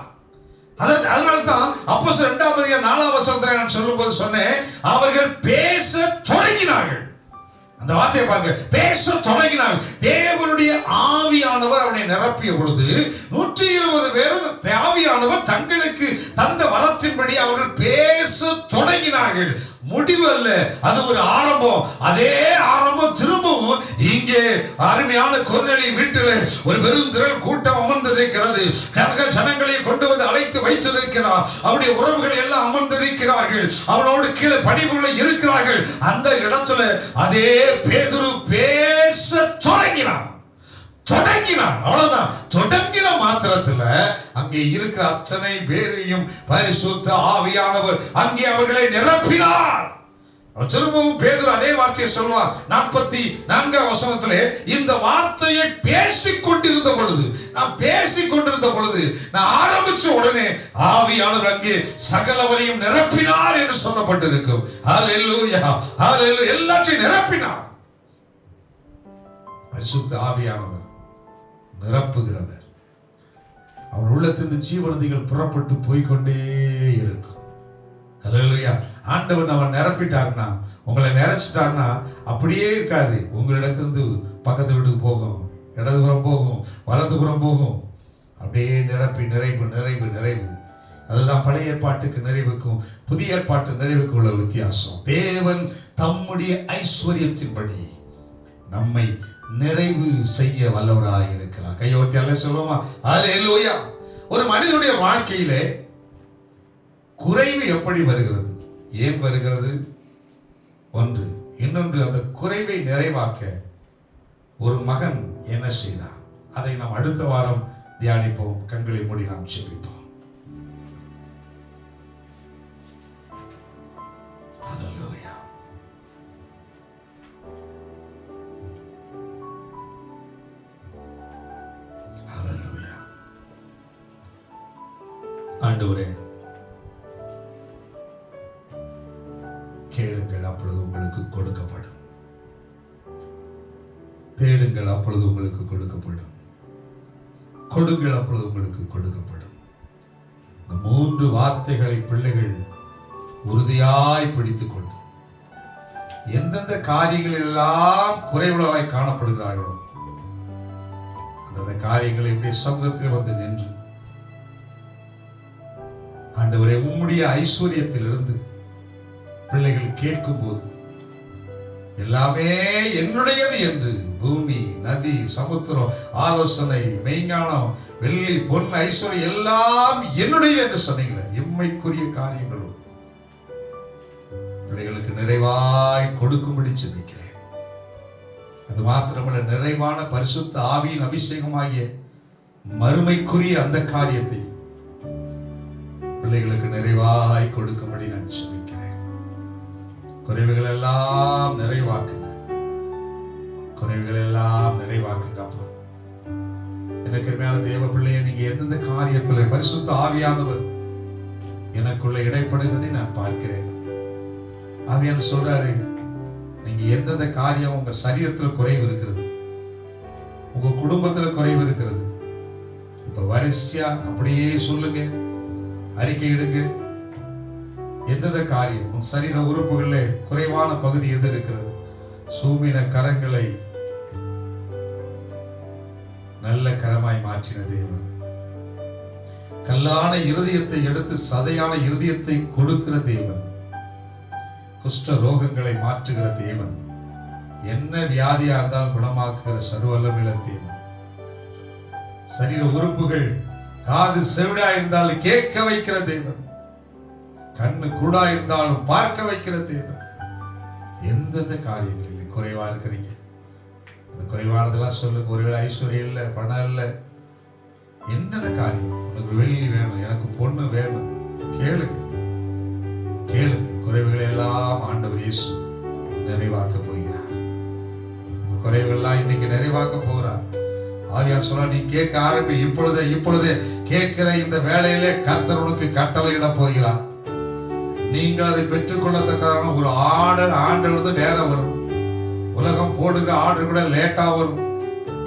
அதனால தான் அப்போஸ்தலர் 2ஆம் அதிகாரம் 4ஆம் வசனத்திலே நான் சொல்லும்போது சொன்னேன், அவர்கள் பேச தொடங்கினார்கள். அந்த வார்த்தையை பாருங்க, பேச தொடங்கினார். தேவனுடைய ஆவியானவர் அவனை நிரப்பிய பொழுது 120 பேரும் ஆவியானவர் தங்களுக்கு தந்த வரத்தின்படி அவர்கள் பேச தொடங்கினார்கள். முடிவு அல்ல, அது ஒரு ஆரம்பம். அதே ஆரம்பம் திரும்பவும் இங்கே அருமையான கொர்நேலிய வீட்டில் ஒரு பெருந்திரள் கூட்டம் அமர்ந்திருக்கிறது. ஜனங்களை கொண்டு வந்து அழைத்து வைத்திருக்கிறார். அவருடைய உறவுகள் எல்லாம் அமர்ந்திருக்கிறார்கள். அவனோடு கீழே பணிவுள்ள இருக்கிறார்கள். அந்த இடத்துல அதே பேதுரு பேச தொடங்கினான். அவ்வளவுதான். தொடங்கின மாத்திரத்துல அங்கே இருக்கிற அத்தனை பேரையும் பரிசுத்த ஆவியானவர் அங்கே அவர்களை நிரப்பினார். திரும்பவும் பேதுரு அதே வார்த்தையை சொல்வார். 44ஆம் வசனத்திலே இந்த வார்த்தையை பேசிக் கொண்டிருந்த பொழுது நான் ஆரம்பிச்ச உடனே ஆவியானவர் அங்கே சகலவரையும் நிரப்பினார் என்று சொல்லப்பட்டிருக்கும். ஹல்லேலூயா, ஹல்லேலூயா. எல்லாத்தையும் நிரப்பினார். பரிசுத்த ஆவியானவர் நிரப்புகிறவர். அவர் உள்ளத்திலிருந்து ஜீவநதிகள் புறப்பட்டு போய்கொண்டே இருக்கும். ஹல்லேலூயா. ஆண்டவர் நம்ம நிரப்பிட்டார்னா, உங்களை நிறைச்சிட்டார்னா அப்படியே இருக்காது. உங்களிடத்திலிருந்து பக்கத்து வீட்டுக்கு போகும், இடதுபுறம் போகும், வலதுபுறம் போகும். அப்படியே நிரப்பி நிறைவு நிறைவு நிறைவு. அதுதான் பழைய ஏற்பாட்டுக்கு நிறைவுக்கும் புதிய ஏற்பாட்டு நிறைவுக்கும் உள்ள வித்தியாசம். தேவன் தம்முடைய ஐஸ்வர்யத்தின்படி நம்மை நிறைவு செய்ய வல்லவராய் இருக்கிறார். கையோர்த்தி அல்ல சொல்லுவோமா? ஹல்லேலூயா. ஒரு மனிதனுடைய வாழ்க்கையிலே குறைவு எப்படி வருகிறது, ஏன் வருகிறது? ஒன்று. இன்னொன்று, அந்த குறைவை நிறைவாக்க ஒரு மகன் என்ன செய்தார், அதை நாம் அடுத்த வாரம் தியானிப்போம். கண்களை மூடி நாம் ஜெபிப்போம். ஹல்லேலூயா. ஹல்லேலூயா. ஆண்டவரே, கேளுங்கள், அப்பொழுது உங்களுக்கு கொடுக்கப்படும். தேடுங்கள், அப்பொழுது உங்களுக்கு கொடுக்கப்படும். கொடுங்கள், அப்பொழுது உங்களுக்கு கொடுக்கப்படும். இந்த 3 வார்த்தைகளை பிள்ளைகள் உறுதியாய் பிடித்துக் கொண்டு எந்தெந்த காரியங்களில் எல்லாம் குறைவுள்ளவர்களாய் காணப்படுகிறார்களோ அந்த காரியங்களை இப்படி சமூகத்தில் வந்து நின்று, ஆண்டவரே, உம்முடைய ஐஸ்வர்யத்திலிருந்து பிள்ளைகள் கேட்கும் போது எல்லாமே என்னுடையது என்று பூமி, நதி, சமுத்திரம், ஆலோசனை, மெய்ஞானம், வெள்ளி, பொன், ஐஸ்வர்யம் எல்லாம் என்னுடைய என்று சொன்னீங்களே. எம்மைக்குரிய காரியங்களும் பிள்ளைகளுக்கு நிறைவாய் கொடுக்கும்படி சிந்திக்கிறேன். அது மாத்திரமல்ல, நிறைவான பரிசுத்த ஆவியின் அபிஷேகமாகிய மறுமைக்குரிய அந்த காரியத்தை பிள்ளைகளுக்கு நிறைவாய் கொடுக்கும்படி நான் சிந்திக்கிறேன். குறைவுகள் எல்லாம் நிறைவாக்குங்க, குறைவுகள் எல்லாம் நிறைவாக்குங்க அப்பா. எனக்கு அருமையான தேவ பிள்ளையை, நீங்க எந்தெந்த காரியத்துல பரிசுத்த ஆவியானவர் எனக்குள்ள இடைப்படுகிறதை நான் பார்க்கிறேன். ஆவியானவர் சொல்றாரு, நீங்க எந்தெந்த காரியம் உங்க சரீரத்துல குறைவு இருக்கிறது, உங்க குடும்பத்துல குறைவு இருக்கிறது, இப்ப வரிசையா அப்படியே சொல்லுங்க, அறிக்கையிடுங்க. எந்தெந்த காரியம் உன் சரீர உறுப்புகளிலே குறைவான பகுதி எது இருக்கிறது? சூமின கரங்களை நல்ல கரமாய் மாற்றின தேவன், கல்லான இருதயத்தை எடுத்து சதையான இருதயத்தை கொடுக்கிற தேவன், குஷ்ட ரோகங்களை மாற்றுகிற தேவன், என்ன வியாதியா இருந்தால் குணமாக்குகிற சர்வவல்லமையுள்ள தேவன், சரீர உறுப்புகள் காது செவிடா இருந்தாலும் கேட்க வைக்கிற தேவன், கண்ணு கூடா இருந்தாலும் பார்க்க வைக்கிற தேவன். எந்தெந்த காரியங்களில் குறைவா இருக்கிறீங்க, அந்த குறைவானதெல்லாம் சொல்லுங்க. ஒருவேளை ஐஸ்வர்யம் இல்லை, பணம் இல்லை, என்னென்ன காரியம், உனக்கு வெள்ளி வேணும், எனக்கு பொண்ணு வேணும், கேளுங்க கேளுங்க. குறைவுகளை எல்லாம் ஆண்டவர் இயேசு நிறைவாக்க போகிறார். உங்க குறைவுகள்லாம் இன்னைக்கு நிறைவாக்க போகிறார். ஆவியார் சொல்ல, நீ கேட்க ஆரம்பி, இப்பொழுதே கேட்கிற இந்த வேலையிலே கர்த்தர் உனக்கு கட்டளையிட போகிறார். நீங்கள் அதை பெற்றுக்கொள்ளத்தக்கான ஒரு ஆர்டர் நேரம் வரும். உலகம் போடுகிற ஆர்டர் கூட லேட்டா வரும்.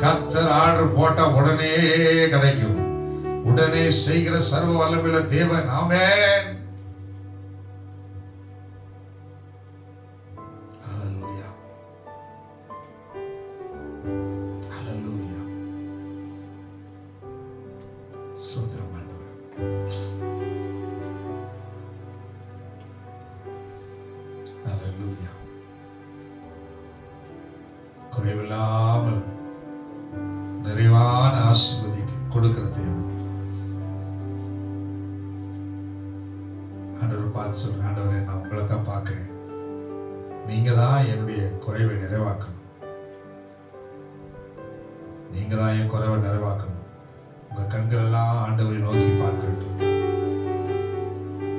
கர்த்தர் ஆர்டர் போட்டா உடனே கிடைக்கும். உடனே செய்கிற சர்வ வல்லமையுள்ள தேவன். ஆமென். ஹல்லேலூயா, ஹல்லேலூயா. ஸ்தோத்திரம் ஆண்டவரே. ஹல்லேலூயா. குறைவில்லாமல் நிறைவான ஆசீர்வதிக்கு கொடுக்கிற தேவன். ஆண்டவர் பார்த்து சொல்லுங்க, ஆண்டவரே, நான் உங்களை தான் பார்க்கிறேன், நீங்க தான் என்னுடைய குறைவை நிறைவாக்கணும், நீங்க தான் என் குறைவை நிறைவாக்கணும். உங்க கண்கள் எல்லாம் ஆண்டவரை நோக்கி பார்க்கட்டும்.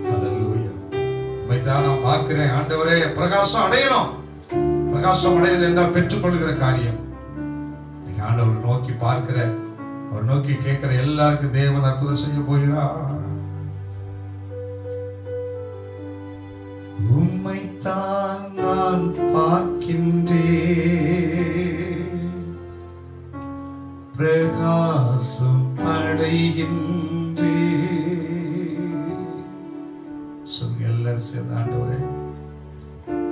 ஹல்லேலூயா. உண்மைதான் நான் பார்க்கிறேன் ஆண்டவரே. பிரகாசம் அடையணும். பிரகாசம் அடைதல் என்றால் பெற்றுக்கொள்கிற காரியம். நீங்க ஆண்டவர் நோக்கி பார்க்கிற, அவர் நோக்கி கேட்கிற எல்லாருக்கும் தேவன் அற்புதம் செய்ய போகிறார். உம்மைத்தான் நான் பார்க்கின்றேன், பிரகாசம் அடைகின்றேன். சொல்லுங்க எல்லாரும் சேர்ந்து, ஆண்டவரே,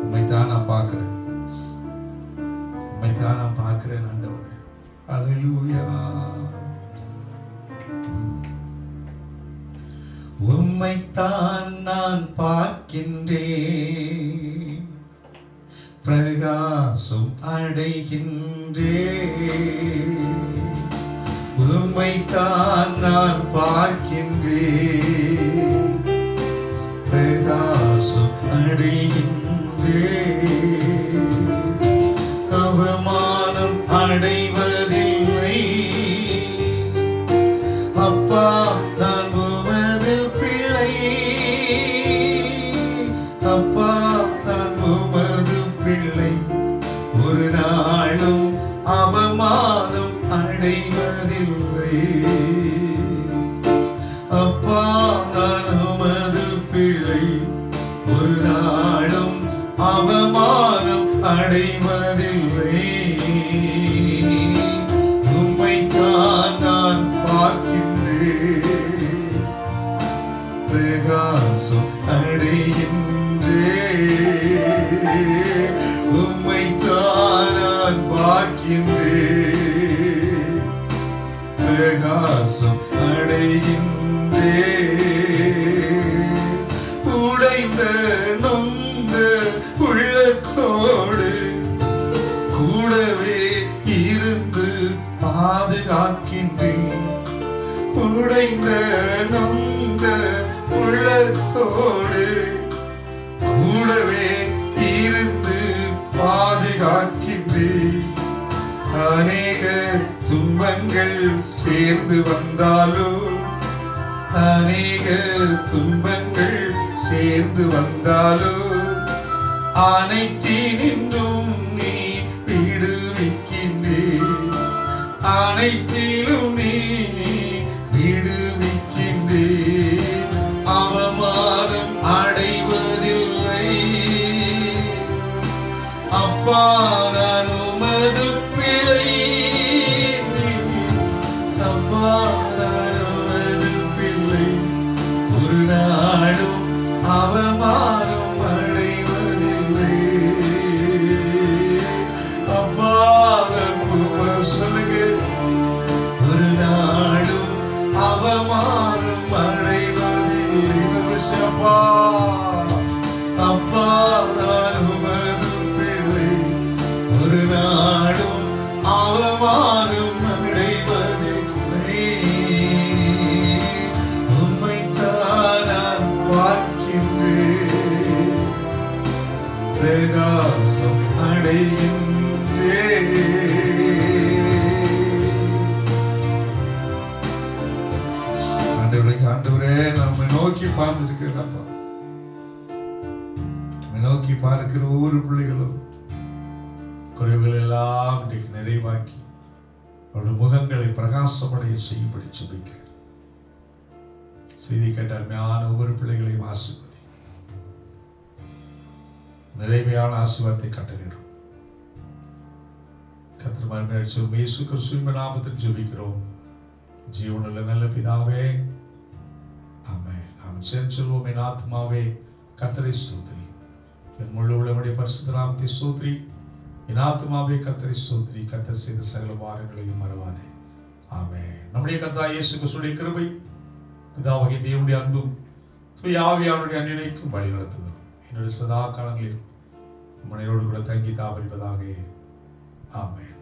உம்மைத்தான் நான் பார்க்கிறேன், உம்மைத்தான் நான் பார்க்கிறேன் ஆண்டவரே. அல்லேலூயா. உம்மைத்தான் நான் பார்க்கின்றேன், பிரகாசம் அடைகின்றேன். உம்மைத்தான் நான் பார்க்கின்றேன், பிரகாசம் அடைகின்றேன். அவமானம் அடைவதில்லை அப்பா, நான் உமது பிள்ளை. அப்பா, நான் உமது பிள்ளை. ஒரு நாளும் அவமானம் அடைவதில்லை அப்பா, நான் உமது பிள்ளை. ஒரு நாளும் அவமானம் அடைவதில்லை. உம்மைத்தான் நான் பார்க்கின்றேன், பிரகாசம் அடைகின்றேன். உம்மைத்தான் நான் பார்க்கின்றேன், பிரகாசம் அடைகின்றேன். உடைந்த நொந்த உள்ளத்தோடு உடைந்த நொந்த உள்ளத்தோடு கூடவே இருந்து பாதுகாக்கின்றேன். அநேக துன்பங்கள் சேர்ந்து வந்தாலோ, அநேக துன்பங்கள் சேர்ந்து வந்தாலோ, அனைத்தினின்றும் நீ விடுவிக்கின்றேன். அனைத்திலும் நீ விடுவிக்கின்றேன். அவமானம் அடைவதில்லை அப்பா, நான் உமது பிள்ளை. அப்பா, நான் உமது பிள்ளை. ஒரு நாளும் அவமானம் அடைவதில்லை. அப்பா, நான் சொல்லுங்க, ஒரு நாளும் அவமானம் அடைவதில்லை. அப்பா, அப்பா, நான் உமது பிள்ளை. ஒரு நாளும் அவமானம் அடைவதில்லை. உம்மைத்தான் நான் பார்க்கின்றேன், பிரகாசம் அடைகின்றேன். ஆண்டவரே, நம்மை நோக்கி பார்த்திருக்கிறப்பா, நோக்கி பார்க்கிற ஒவ்வொரு பிள்ளைகளும் குறைவுகள் எல்லாம் இன்றைக்கு நிறைவாக்கி அவருடைய முகங்களை பிரகாசமடைய செய்யும்படி ஜெபிக்கிறேன். செய்தி கேட்ட அருமையான ஒவ்வொரு பிள்ளைகளையும் ஆசீர்வதி, நிறைவையான ஆசீர்வாதத்தை கட்டளிடும். கர்த்தர் மகிமையுள்ள இயேசு கிறிஸ்துவின் நாமத்தில் ஜெபிக்கிறோம் ஜீவனுள்ள நல்ல பிதாவே, ஆமென். ஆமென். செல்வோம். என் ஆத்மாவே கர்த்தரை ஸ்தோத்திரி, என் முழு உள்ளவருடைய பரிசுத்த நாமத்தை ஸ்தோத்திரி. என் ஆத்மாவே கர்த்தரை ஸ்தோத்திரி, கர்த்தர் செய்த சகல வாரங்களையும் மறவாதே. ஆமென். நம்முடைய கர்த்தர் இயேசு கிறிஸ்துவின் கிருபை, பிதாவாகிய தேவனுடைய அன்பும் தூய ஆவியானவருடைய அன்பினைக்கும் வழி நடத்துதலும் என்னுடைய சதா காலங்களில் மனையோடு கூட தங்கி தாபரிப்பதாக. ஆமென்.